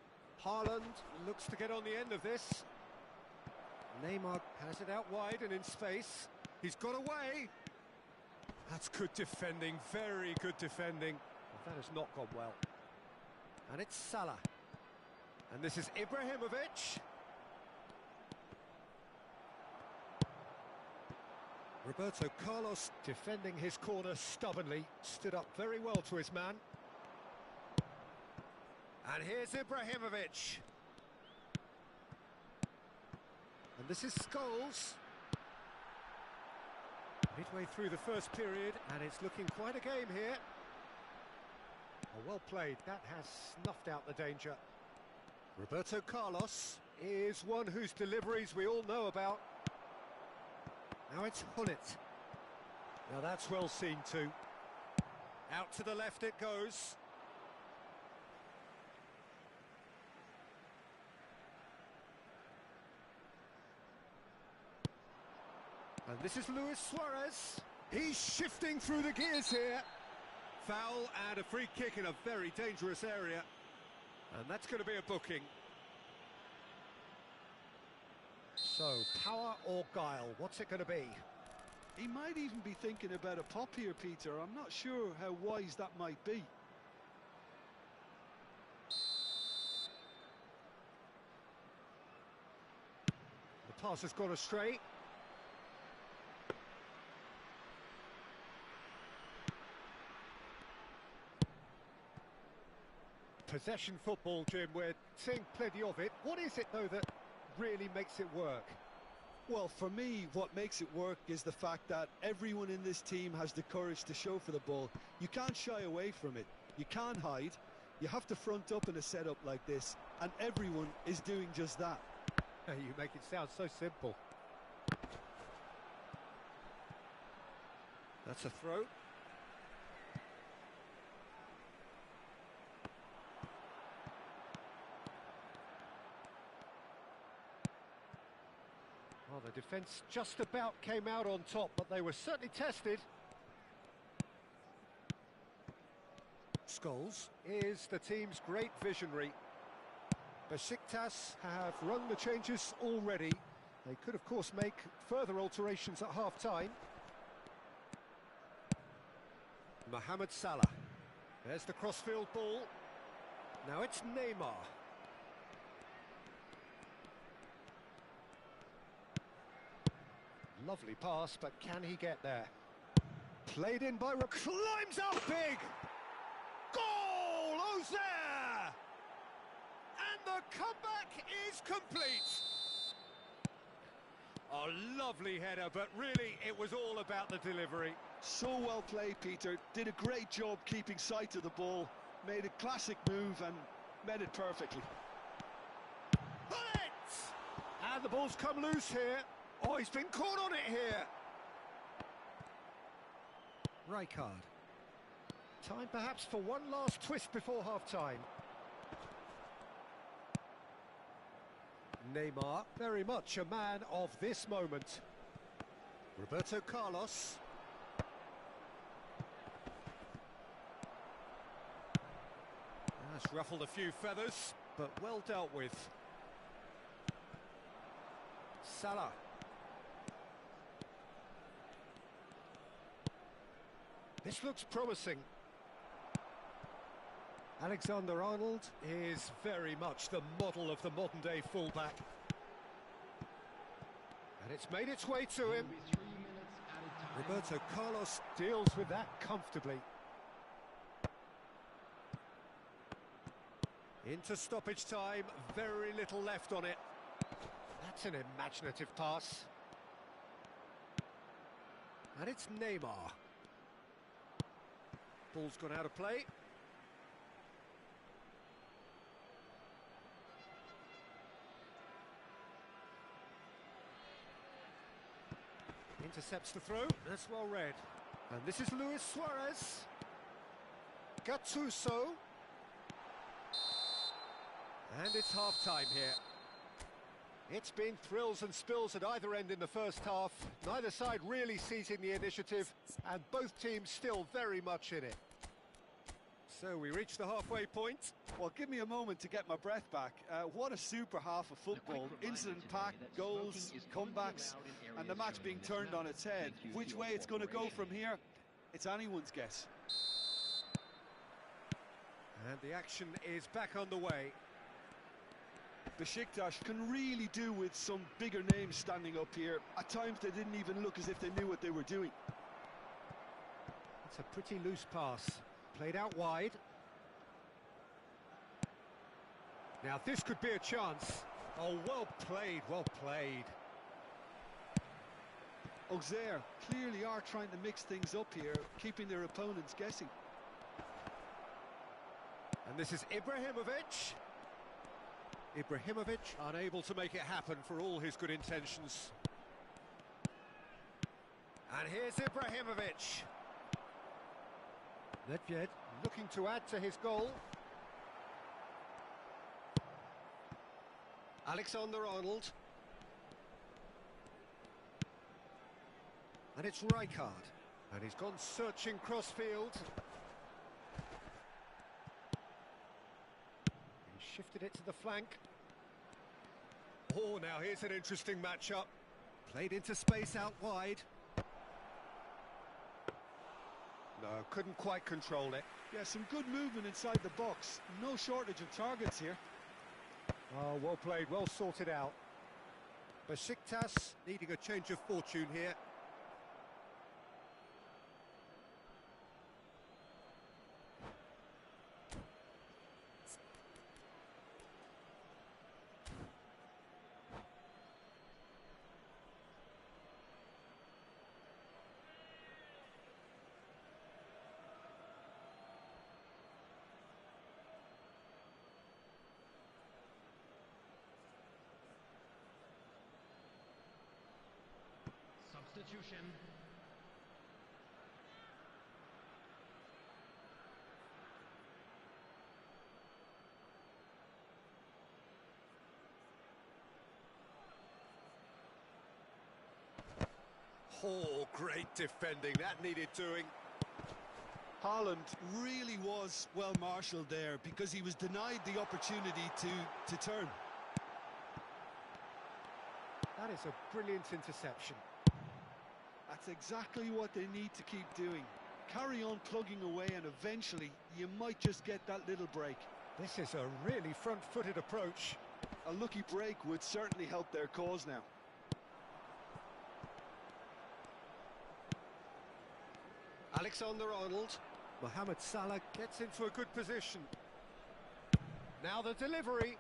Haaland looks to get on the end of this. Neymar has it out wide and in space. He's got away. That's good defending, very good defending. But that has not gone well. And it's Salah. And this is Ibrahimovic. Roberto Carlos defending his corner stubbornly. Stood up very well to his man. And here's Ibrahimovic. And this is Scholes. Midway through the first period, and it's looking quite a game here. Oh, well played. That has snuffed out the danger. Roberto Carlos is one whose deliveries we all know about. Now it's Hullet. Now that's well seen too. Out to the left it goes. And this is Luis Suarez. He's shifting through the gears here. Foul and a free kick in a very dangerous area. And that's going to be a booking. So, power or guile, what's it going to be? He might even be thinking about a pop here, Peter. I'm not sure how wise that might be. The pass has gone astray. Possession football, Jim, we're seeing plenty of it. What is it, though, that really makes it work? Well, for me, what makes it work is the fact that everyone in this team has the courage to show for the ball. You can't shy away from it. You can't hide. You have to front up in a setup like this, and everyone is doing just that. You make it sound so simple. That's a throw. Well, the defence just about came out on top, but they were certainly tested. Scholes is the team's great visionary. Besiktas have rung the changes already. They could, of course, make further alterations at half-time. Mohamed Salah. There's the crossfield ball. Now it's Neymar. Lovely pass, but can he get there? Played in by... Climbs up big! Goal! Who's there? And the comeback is complete. A lovely header, but really it was all about the delivery. So well played, Peter. Did a great job keeping sight of the ball. Made a classic move and met it perfectly. Bullets! And the ball's come loose here. Oh, he's been caught on it here. Rijkaard. Time perhaps for one last twist before half-time. Neymar, very much a man of this moment. Roberto Carlos. That's ruffled a few feathers, but well dealt with. Salah. This looks promising. Alexander-Arnold is very much the model of the modern-day fullback. And it's made its way to him. Roberto Carlos deals with that comfortably. Into stoppage time, very little left on it. That's an imaginative pass. And it's Neymar. Ball's gone out of play. Intercepts the throw. That's well read. And this is Luis Suarez. Gattuso. And it's half-time here. It's been thrills and spills at either end in the first half. Neither side really seizing the initiative, and both teams still very much in it. So we reach the halfway point. Well, give me a moment to get my breath back. What a super half of football. Incident-packed, goals, comebacks, and the match being turned on its head. Which way it's going to go from here, it's anyone's guess. And the action is back underway. Besiktas can really do with some bigger names standing up here. At times they didn't even look as if they knew what they were doing. It's a pretty loose pass. Played out wide. Now this could be a chance. Oh, well played, well played. Auxerre clearly are trying to mix things up here, keeping their opponents guessing. And this is Ibrahimovic. Ibrahimovic unable to make it happen for all his good intentions. And here's Ibrahimovic. Nedved looking to add to his goal. Alexander-Arnold. And it's Rijkaard. And he's gone searching crossfield. He shifted it to the flank. Oh, now here's an interesting matchup. Played into space out wide. No, couldn't quite control it. Yeah, some good movement inside the box. No shortage of targets here. Oh, well played, well sorted out. Besiktas needing a change of fortune here. substitution. Oh, great defending. That needed doing. Haaland really was well marshalled there because he was denied the opportunity to turn. That is a brilliant interception. That's exactly what they need to keep doing. Carry on plugging away and eventually you might just get that little break. This is a really front-footed approach. A lucky break would certainly help their cause now. Alexander-Arnold. Mohamed Salah gets into a good position. Now the delivery.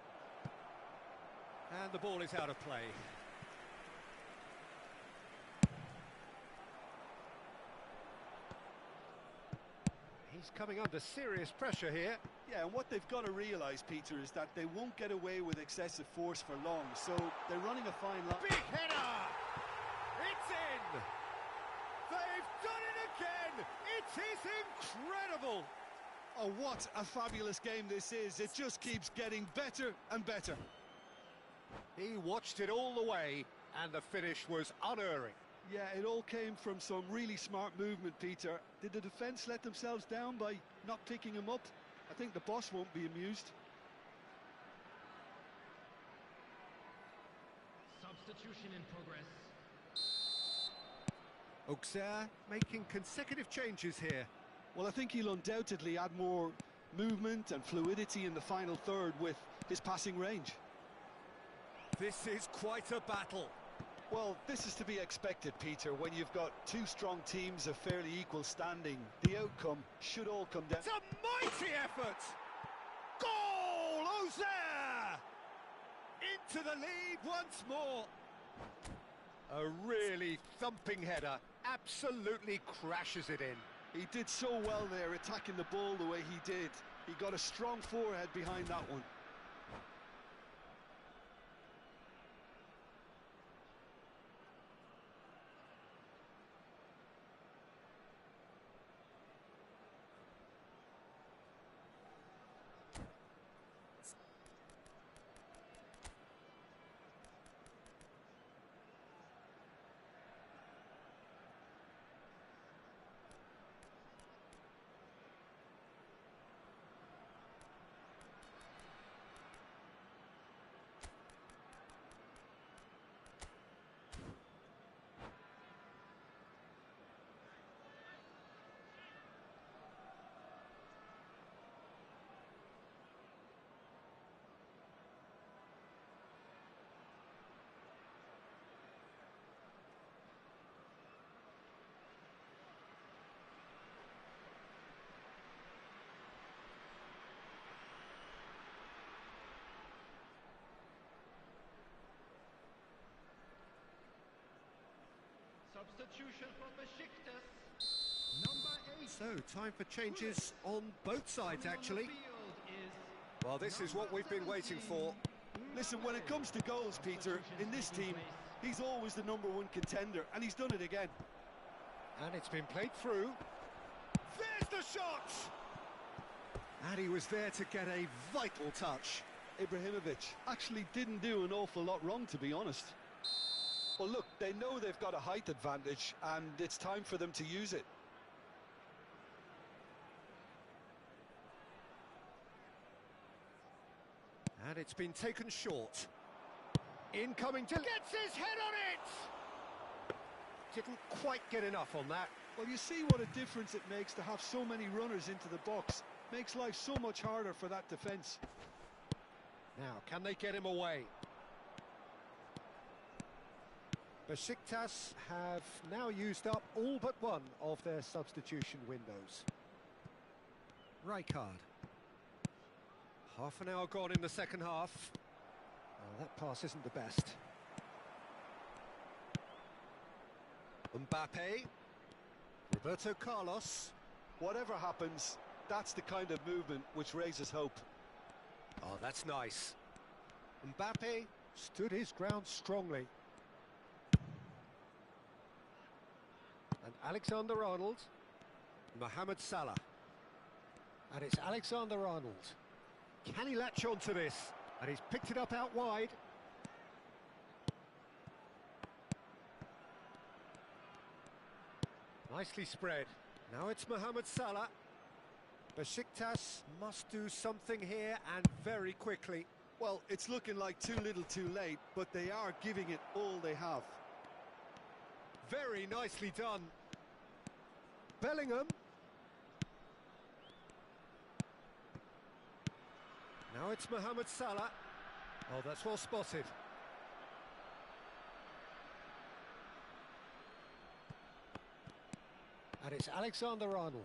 And the ball is out of play. He's coming under serious pressure here. Yeah, and what they've got to realise, Peter, is that they won't get away with excessive force for long, so they're running a fine line. Big header! It's in! They've done it again! It is incredible! Oh, what a fabulous game this is. It just keeps getting better and better. He watched it all the way, and the finish was unerring. Yeah, it all came from some really smart movement, Peter. Did the defence let themselves down by not picking him up? I think the boss won't be amused. Substitution in progress. Auxerre making consecutive changes here. Well, I think he'll undoubtedly add more movement and fluidity in the final third with his passing range. This is quite a battle. Well, this is to be expected, Peter, when you've got two strong teams of fairly equal standing. The outcome should all come down. It's a mighty effort! Goal! Auxerre! Into the lead once more. A really thumping header. Absolutely crashes it in. He did so well there, attacking the ball the way he did. He got a strong forehead behind that one. Substitution for Besiktas. Number 8. So, time for changes on both sides, actually. Well, this is what we've been waiting for. Listen, when it comes to goals, Peter, in this team, he's always the #1 contender, and he's done it again. And it's been played through. There's the shot! And he was there to get a vital touch. Ibrahimovic actually didn't do an awful lot wrong, to be honest. Well, look, they know they've got a height advantage, and it's time for them to use it. And it's been taken short. Incoming to... Gets his head on it! Didn't quite get enough on that. Well, you see what a difference it makes to have so many runners into the box. Makes life so much harder for that defence. Now, can they get him away? Besiktas have now used up all but one of their substitution windows. Rijkaard. Half an hour gone in the second half. Oh, that pass isn't the best. Mbappe. Roberto Carlos. Whatever happens, that's the kind of movement which raises hope. Oh, that's nice. Mbappe stood his ground strongly. And Alexander-Arnold. Mohamed Salah. And it's Alexander-Arnold. Can he latch on to this? And he's picked it up out wide. Nicely spread. Now it's Mohamed Salah. Besiktas must do something here, and very quickly. Well, it's looking like too little too late, but they are giving it all they have. Very nicely done. Bellingham. Now it's Mohamed Salah. Oh, that's well spotted. And it's Alexander-Arnold.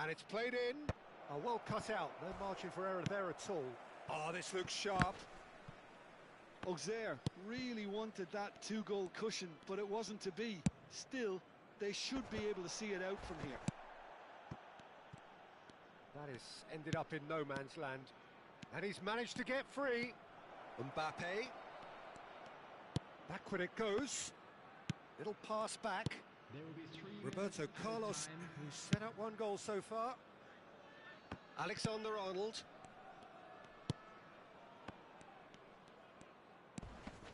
And it's played in. Oh, well cut out. No margin for error there at all. Oh, this looks sharp. Auxerre really wanted that two-goal cushion, but it wasn't to be. Still, they should be able to see it out from here. That has ended up in no man's land. And he's managed to get free. Mbappe. Backward it goes. Little pass back. There will be 3 Roberto minutes Carlos, time. who's set up one goal so far. Alexander-Arnold.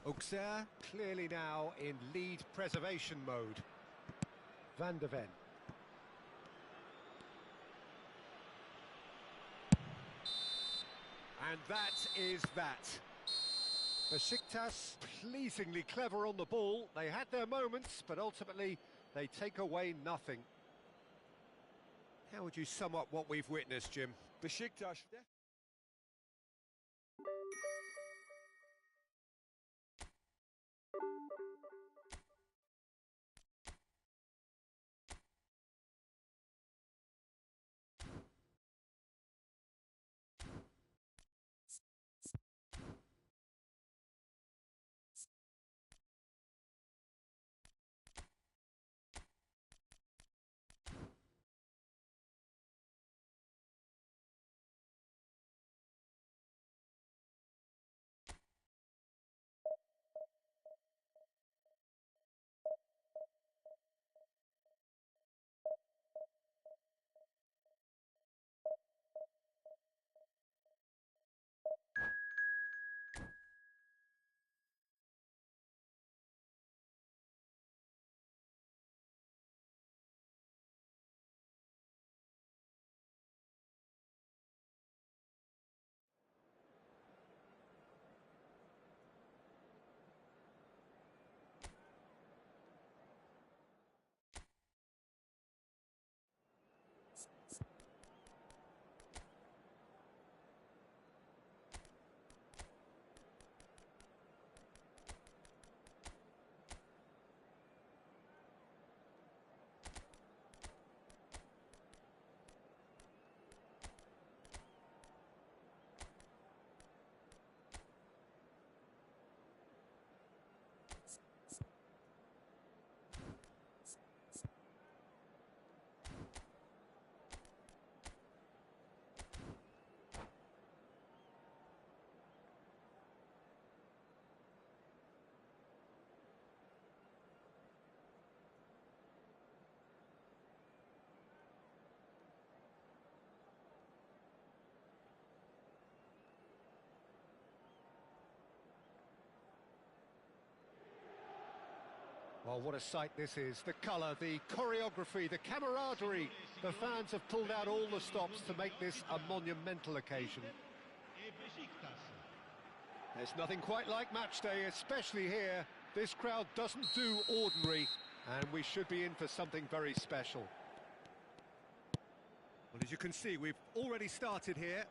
Auxerre clearly now in lead preservation mode. Van de Ven. And that is that. Besiktas pleasingly clever on the ball. They had their moments, but ultimately they take away nothing. How would you sum up what we've witnessed, Jim? Besiktas. Well, what a sight this is. The colour, the choreography, the camaraderie. The fans have pulled out all the stops to make this a monumental occasion. There's nothing quite like match day, especially here. This crowd doesn't do ordinary, and we should be in for something very special. Well, as you can see, we've already started here.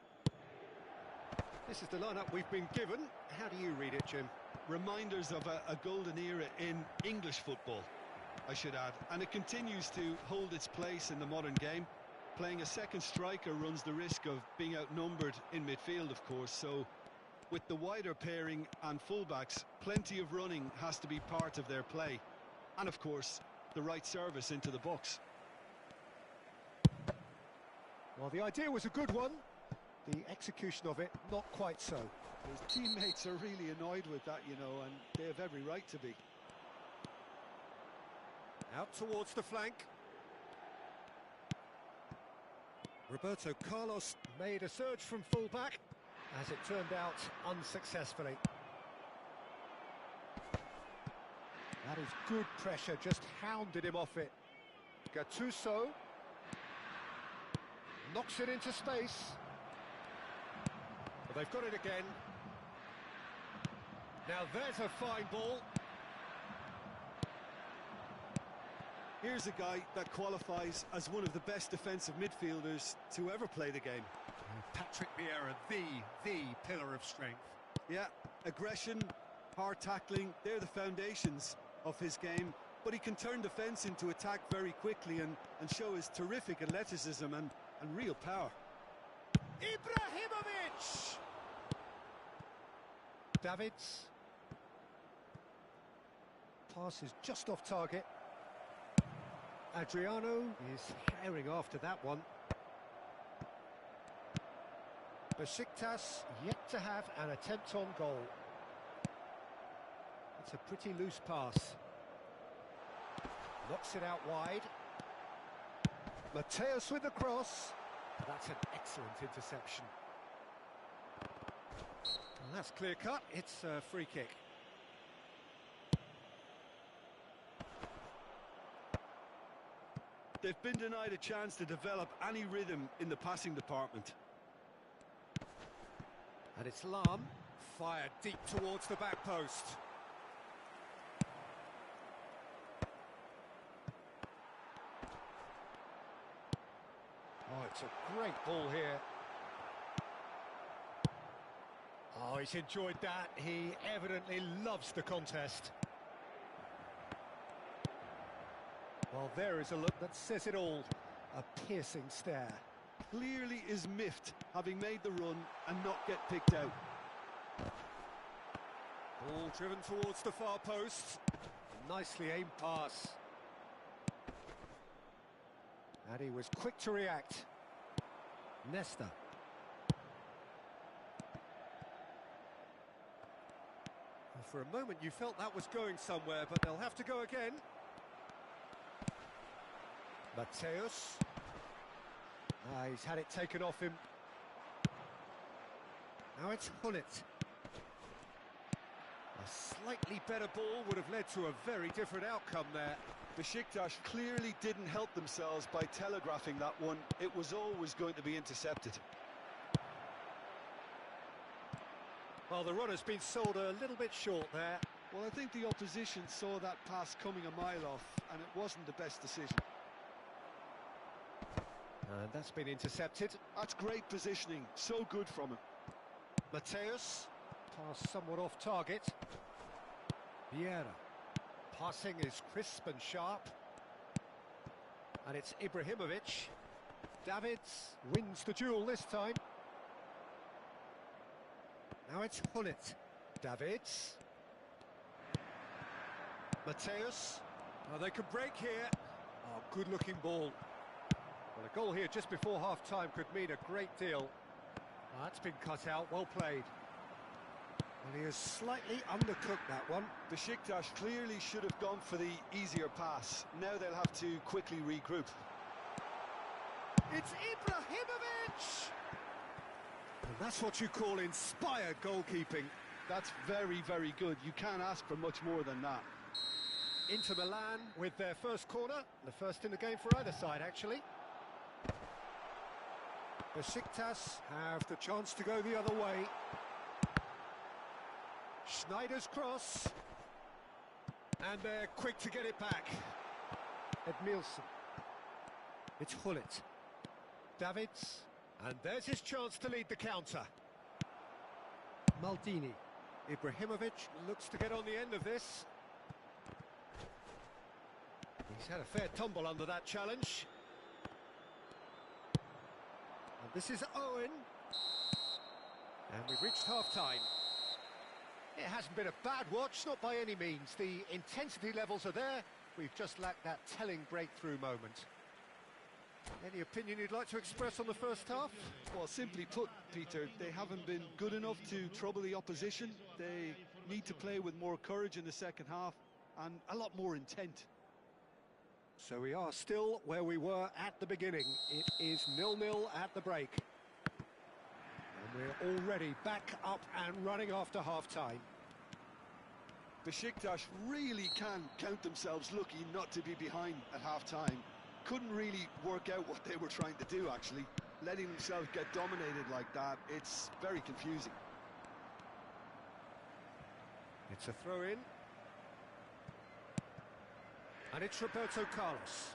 This is the lineup we've been given. How do you read it, Jim? Reminders of a golden era in English football, I should add. And it continues to hold its place in the modern game. Playing a second striker runs the risk of being outnumbered in midfield, of course. So with the wider pairing and fullbacks, plenty of running has to be part of their play. And of course, the right service into the box. Well, the idea was a good one. The execution of it, not quite so. His teammates are really annoyed with that, you know, and they have every right to be. Out towards the flank. Roberto Carlos made a surge from full-back, as it turned out unsuccessfully. That is good pressure, just hounded him off it. Gattuso knocks it into space. But they've got it again. Now there's a fine ball. Here's a guy that qualifies as one of the best defensive midfielders to ever play the game. Patrick Vieira, the pillar of strength. Yeah, aggression, hard tackling, they're the foundations of his game. But he can turn defence into attack very quickly and show his terrific athleticism and real power. Ibrahimovic! Davids. Pass is just off target. Adriano is herring after that one. Besiktas yet to have an attempt on goal. It's a pretty loose pass. Knocks it out wide. Mateus with the cross. That's an excellent interception. And that's clear cut. It's a free kick. They've been denied a chance to develop any rhythm in the passing department. And it's Lam, fired deep towards the back post. Oh, it's a great ball here. Oh, he's enjoyed that. He evidently loves the contest. Well, there is a look that says it all. A piercing stare. Clearly is miffed, having made the run and not get picked out. Ball driven towards the far post. Nicely aimed pass. And he was quick to react. Nesta. Well, for a moment you felt that was going somewhere, but they'll have to go again. Mateus. He's had it taken off him. Now it's Hullet. A slightly better ball would have led to a very different outcome there. Besiktas clearly didn't help themselves by telegraphing that one. It was always going to be intercepted. Well, the run has been sold a little bit short there. Well, I think the opposition saw that pass coming a mile off, and it wasn't the best decision. And that's been intercepted. That's great positioning, so good from him. Mateus, pass somewhat off target. Vieira, passing is crisp and sharp. And it's Ibrahimovic. Davids wins the duel this time. Now it's Hullet. Davids. Mateus. Oh, they could break here. Oh, good looking ball. Well, a goal here just before half-time could mean a great deal. Oh, that's been cut out, well played. Well, he has slightly undercooked that one. Besiktas clearly should have gone for the easier pass. Now they'll have to quickly regroup. It's Ibrahimovic! And that's what you call inspired goalkeeping. That's very, very good. You can't ask for much more than that. Inter Milan with their first corner. The first in the game for either side, actually. Besiktas have the chance to go the other way. Schneider's cross. And they're quick to get it back. Edmilson. It's Hullet. Davids. And there's his chance to lead the counter. Maldini. Ibrahimovic looks to get on the end of this. He's had a fair tumble under that challenge. And this is Owen. And we've reached half-time. It hasn't been a bad watch, not by any means. The intensity levels are there. We've just lacked that telling breakthrough moment. Any opinion you'd like to express on the first half? Well, simply put, Peter, they haven't been good enough to trouble the opposition. They need to play with more courage in the second half and a lot more intent. So we are still where we were at the beginning. It is 0-0 at the break. And we're already back up and running after half-time. Besiktas really can count themselves lucky not to be behind at half-time. Couldn't really work out what they were trying to do, actually. Letting themselves get dominated like that, it's very confusing. It's a throw-in. And it's Roberto Carlos.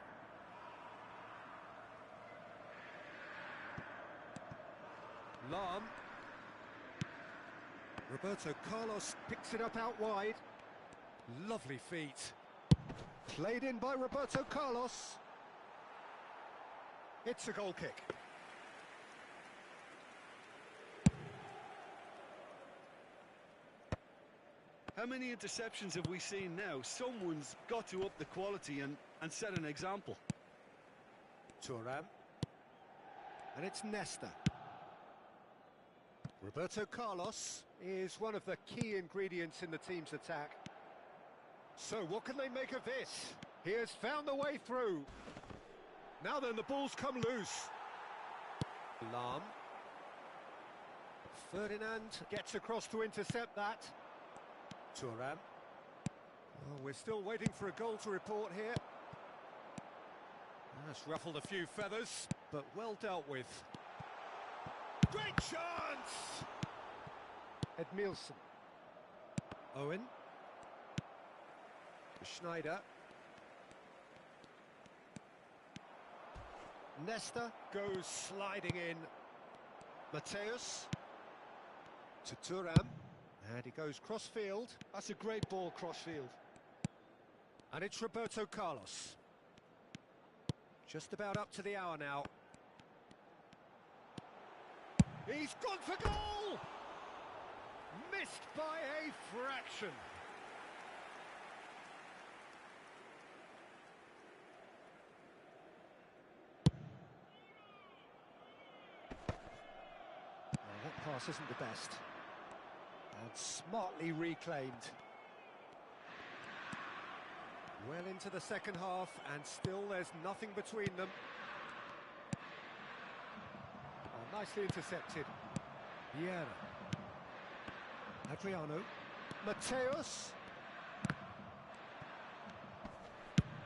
Lahm. Roberto Carlos picks it up out wide. Lovely feet. Played in by Roberto Carlos. It's a goal kick. How many interceptions have we seen now? Someone's got to up the quality and set an example. Thuram. And it's Nesta. Roberto Carlos is one of the key ingredients in the team's attack. So what can they make of this? He has found the way through. Now then, the ball's come loose. Lahm. Ferdinand gets across to intercept that. Thuram. Oh, we're still waiting for a goal to report here. That's ruffled a few feathers, but well dealt with. Great chance! Edmilson. Owen. Schneider. Nesta goes sliding in. Mateus. To Thuram. And he goes cross-field. That's a great ball cross-field. And it's Roberto Carlos. Just about up to the hour now. He's gone for goal! Missed by a fraction. Well, that pass isn't the best. And smartly reclaimed. Well into the second half, and still there's nothing between them. Oh, nicely intercepted. Vieira. Adriano. Mateus.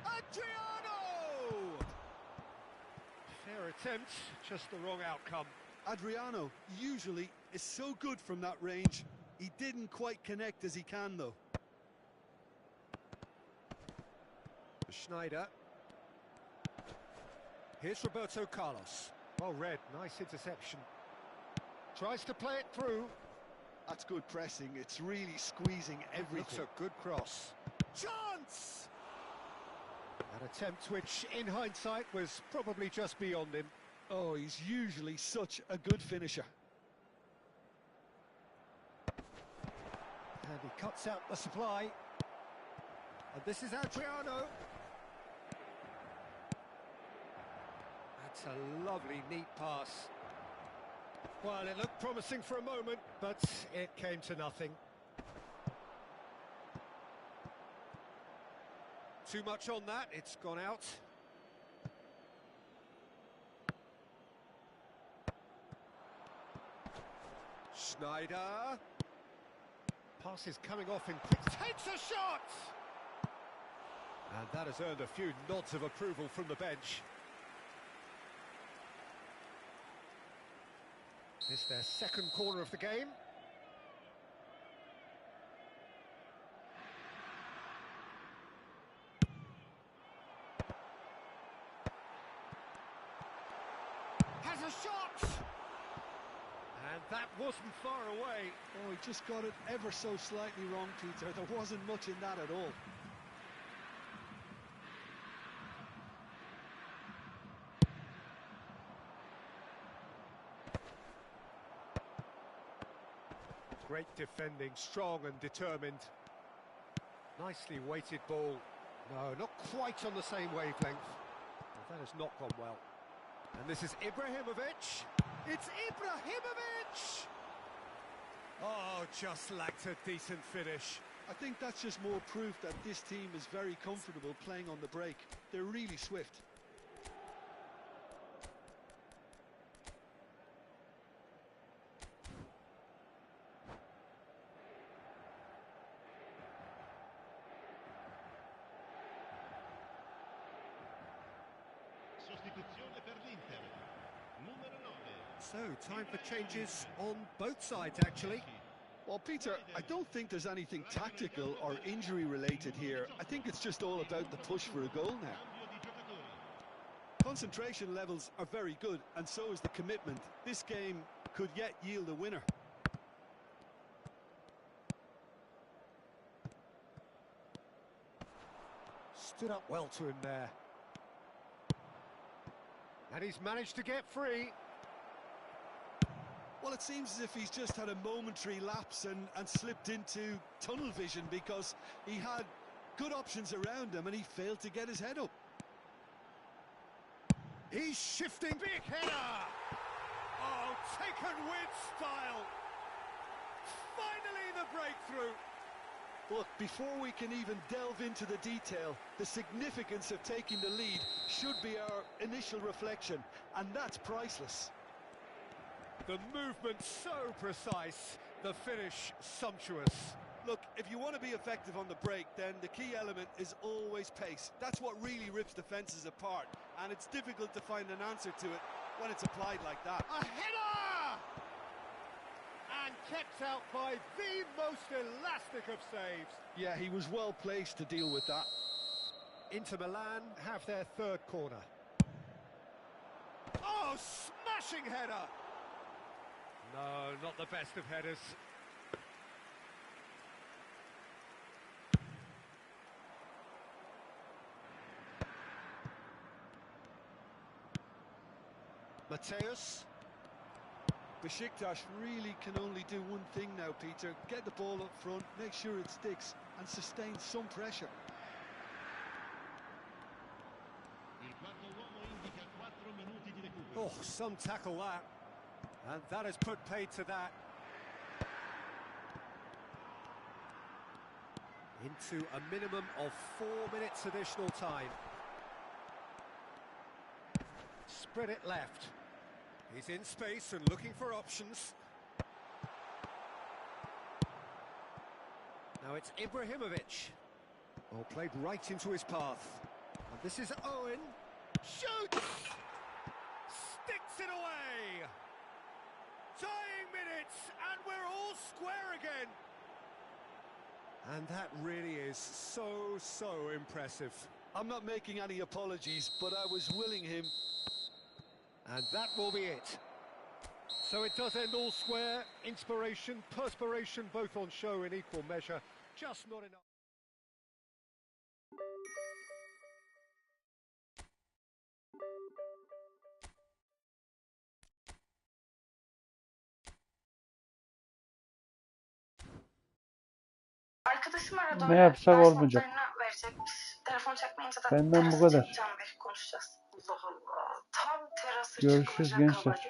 Adriano! Fair attempt, just the wrong outcome. Adriano usually is so good from that range. He didn't quite connect as he can, though. Schneider. Here's Roberto Carlos. Well read, nice interception. Tries to play it through. That's good pressing. It's really squeezing everything. Looks a good cross. Chance! An attempt which, in hindsight, was probably just beyond him. Oh, he's usually such a good finisher. And he cuts out the supply. And this is Adriano. That's a lovely, neat pass. Well, it looked promising for a moment, but it came to nothing. Too much on that, it's gone out. Schneider. Pass is coming off in quick. Takes a shot! And that has earned a few nods of approval from the bench. It's their second corner of the game. Has a shot! And that wasn't far away. Oh, he just got it ever so slightly wrong, Peter. There wasn't much in that at all. Great defending, strong and determined. Nicely weighted ball. No, not quite on the same wavelength. Well, that has not gone well. And this is Ibrahimovic. It's Ibrahimovic! Oh, just lacked a decent finish. I think that's just more proof that this team is very comfortable playing on the break. They're really swift. Sostituzione per l'Inter. Numero 9. So, time for changes on both sides, actually. Well, Peter, I don't think there's anything tactical or injury related here. I think it's just all about the push for a goal now. Cambio di giocatori. Concentration levels are very good, and so is the commitment. This game could yet yield a winner. Stood up well to him there. And he's managed to get free. Well, it seems as if he's just had a momentary lapse and slipped into tunnel vision, because he had good options around him and he failed to get his head up. He's shifting. Big header! Oh, taken with style. Finally the breakthrough. Look, before we can even delve into the detail, the significance of taking the lead should be our initial reflection, and that's priceless. The movement so precise, the finish sumptuous. Look, if you want to be effective on the break, then the key element is always pace. That's what really rips defences apart, and it's difficult to find an answer to it when it's applied like that. A header! And kept out by the most elastic of saves. Yeah, he was well placed to deal with that. Inter Milan have their third corner. Oh, smashing header! No, not the best of headers. Mateus. Besiktas really can only do one thing now, Peter. Get the ball up front, make sure it sticks, and sustain some pressure. Il quarto uomo indica 4 minuti di recupero. Oh, some tackle that. And that has put paid to that. Into a minimum of 4 minutes additional time. Spread it left. He's in space and looking for options. Now it's Ibrahimovic. Oh, played right into his path. And this is Owen. Shoots! Sticks it away! Tying minutes, and we're all square again. And that really is so impressive. I'm not making any apologies, but I was willing him. And that will be it. So it does end all square. Inspiration, perspiration, both on show in equal measure. Just not enough. Arkadaşım aradı. Ne yapsak Ders olmayacak. notlarını verecekmiş. Telefon çekmeyince de Benden bu ders kadar. çekeceğim, konuşacağız. Allah Allah. Tam terası Görüşürüz çıkılacak gençler. hava.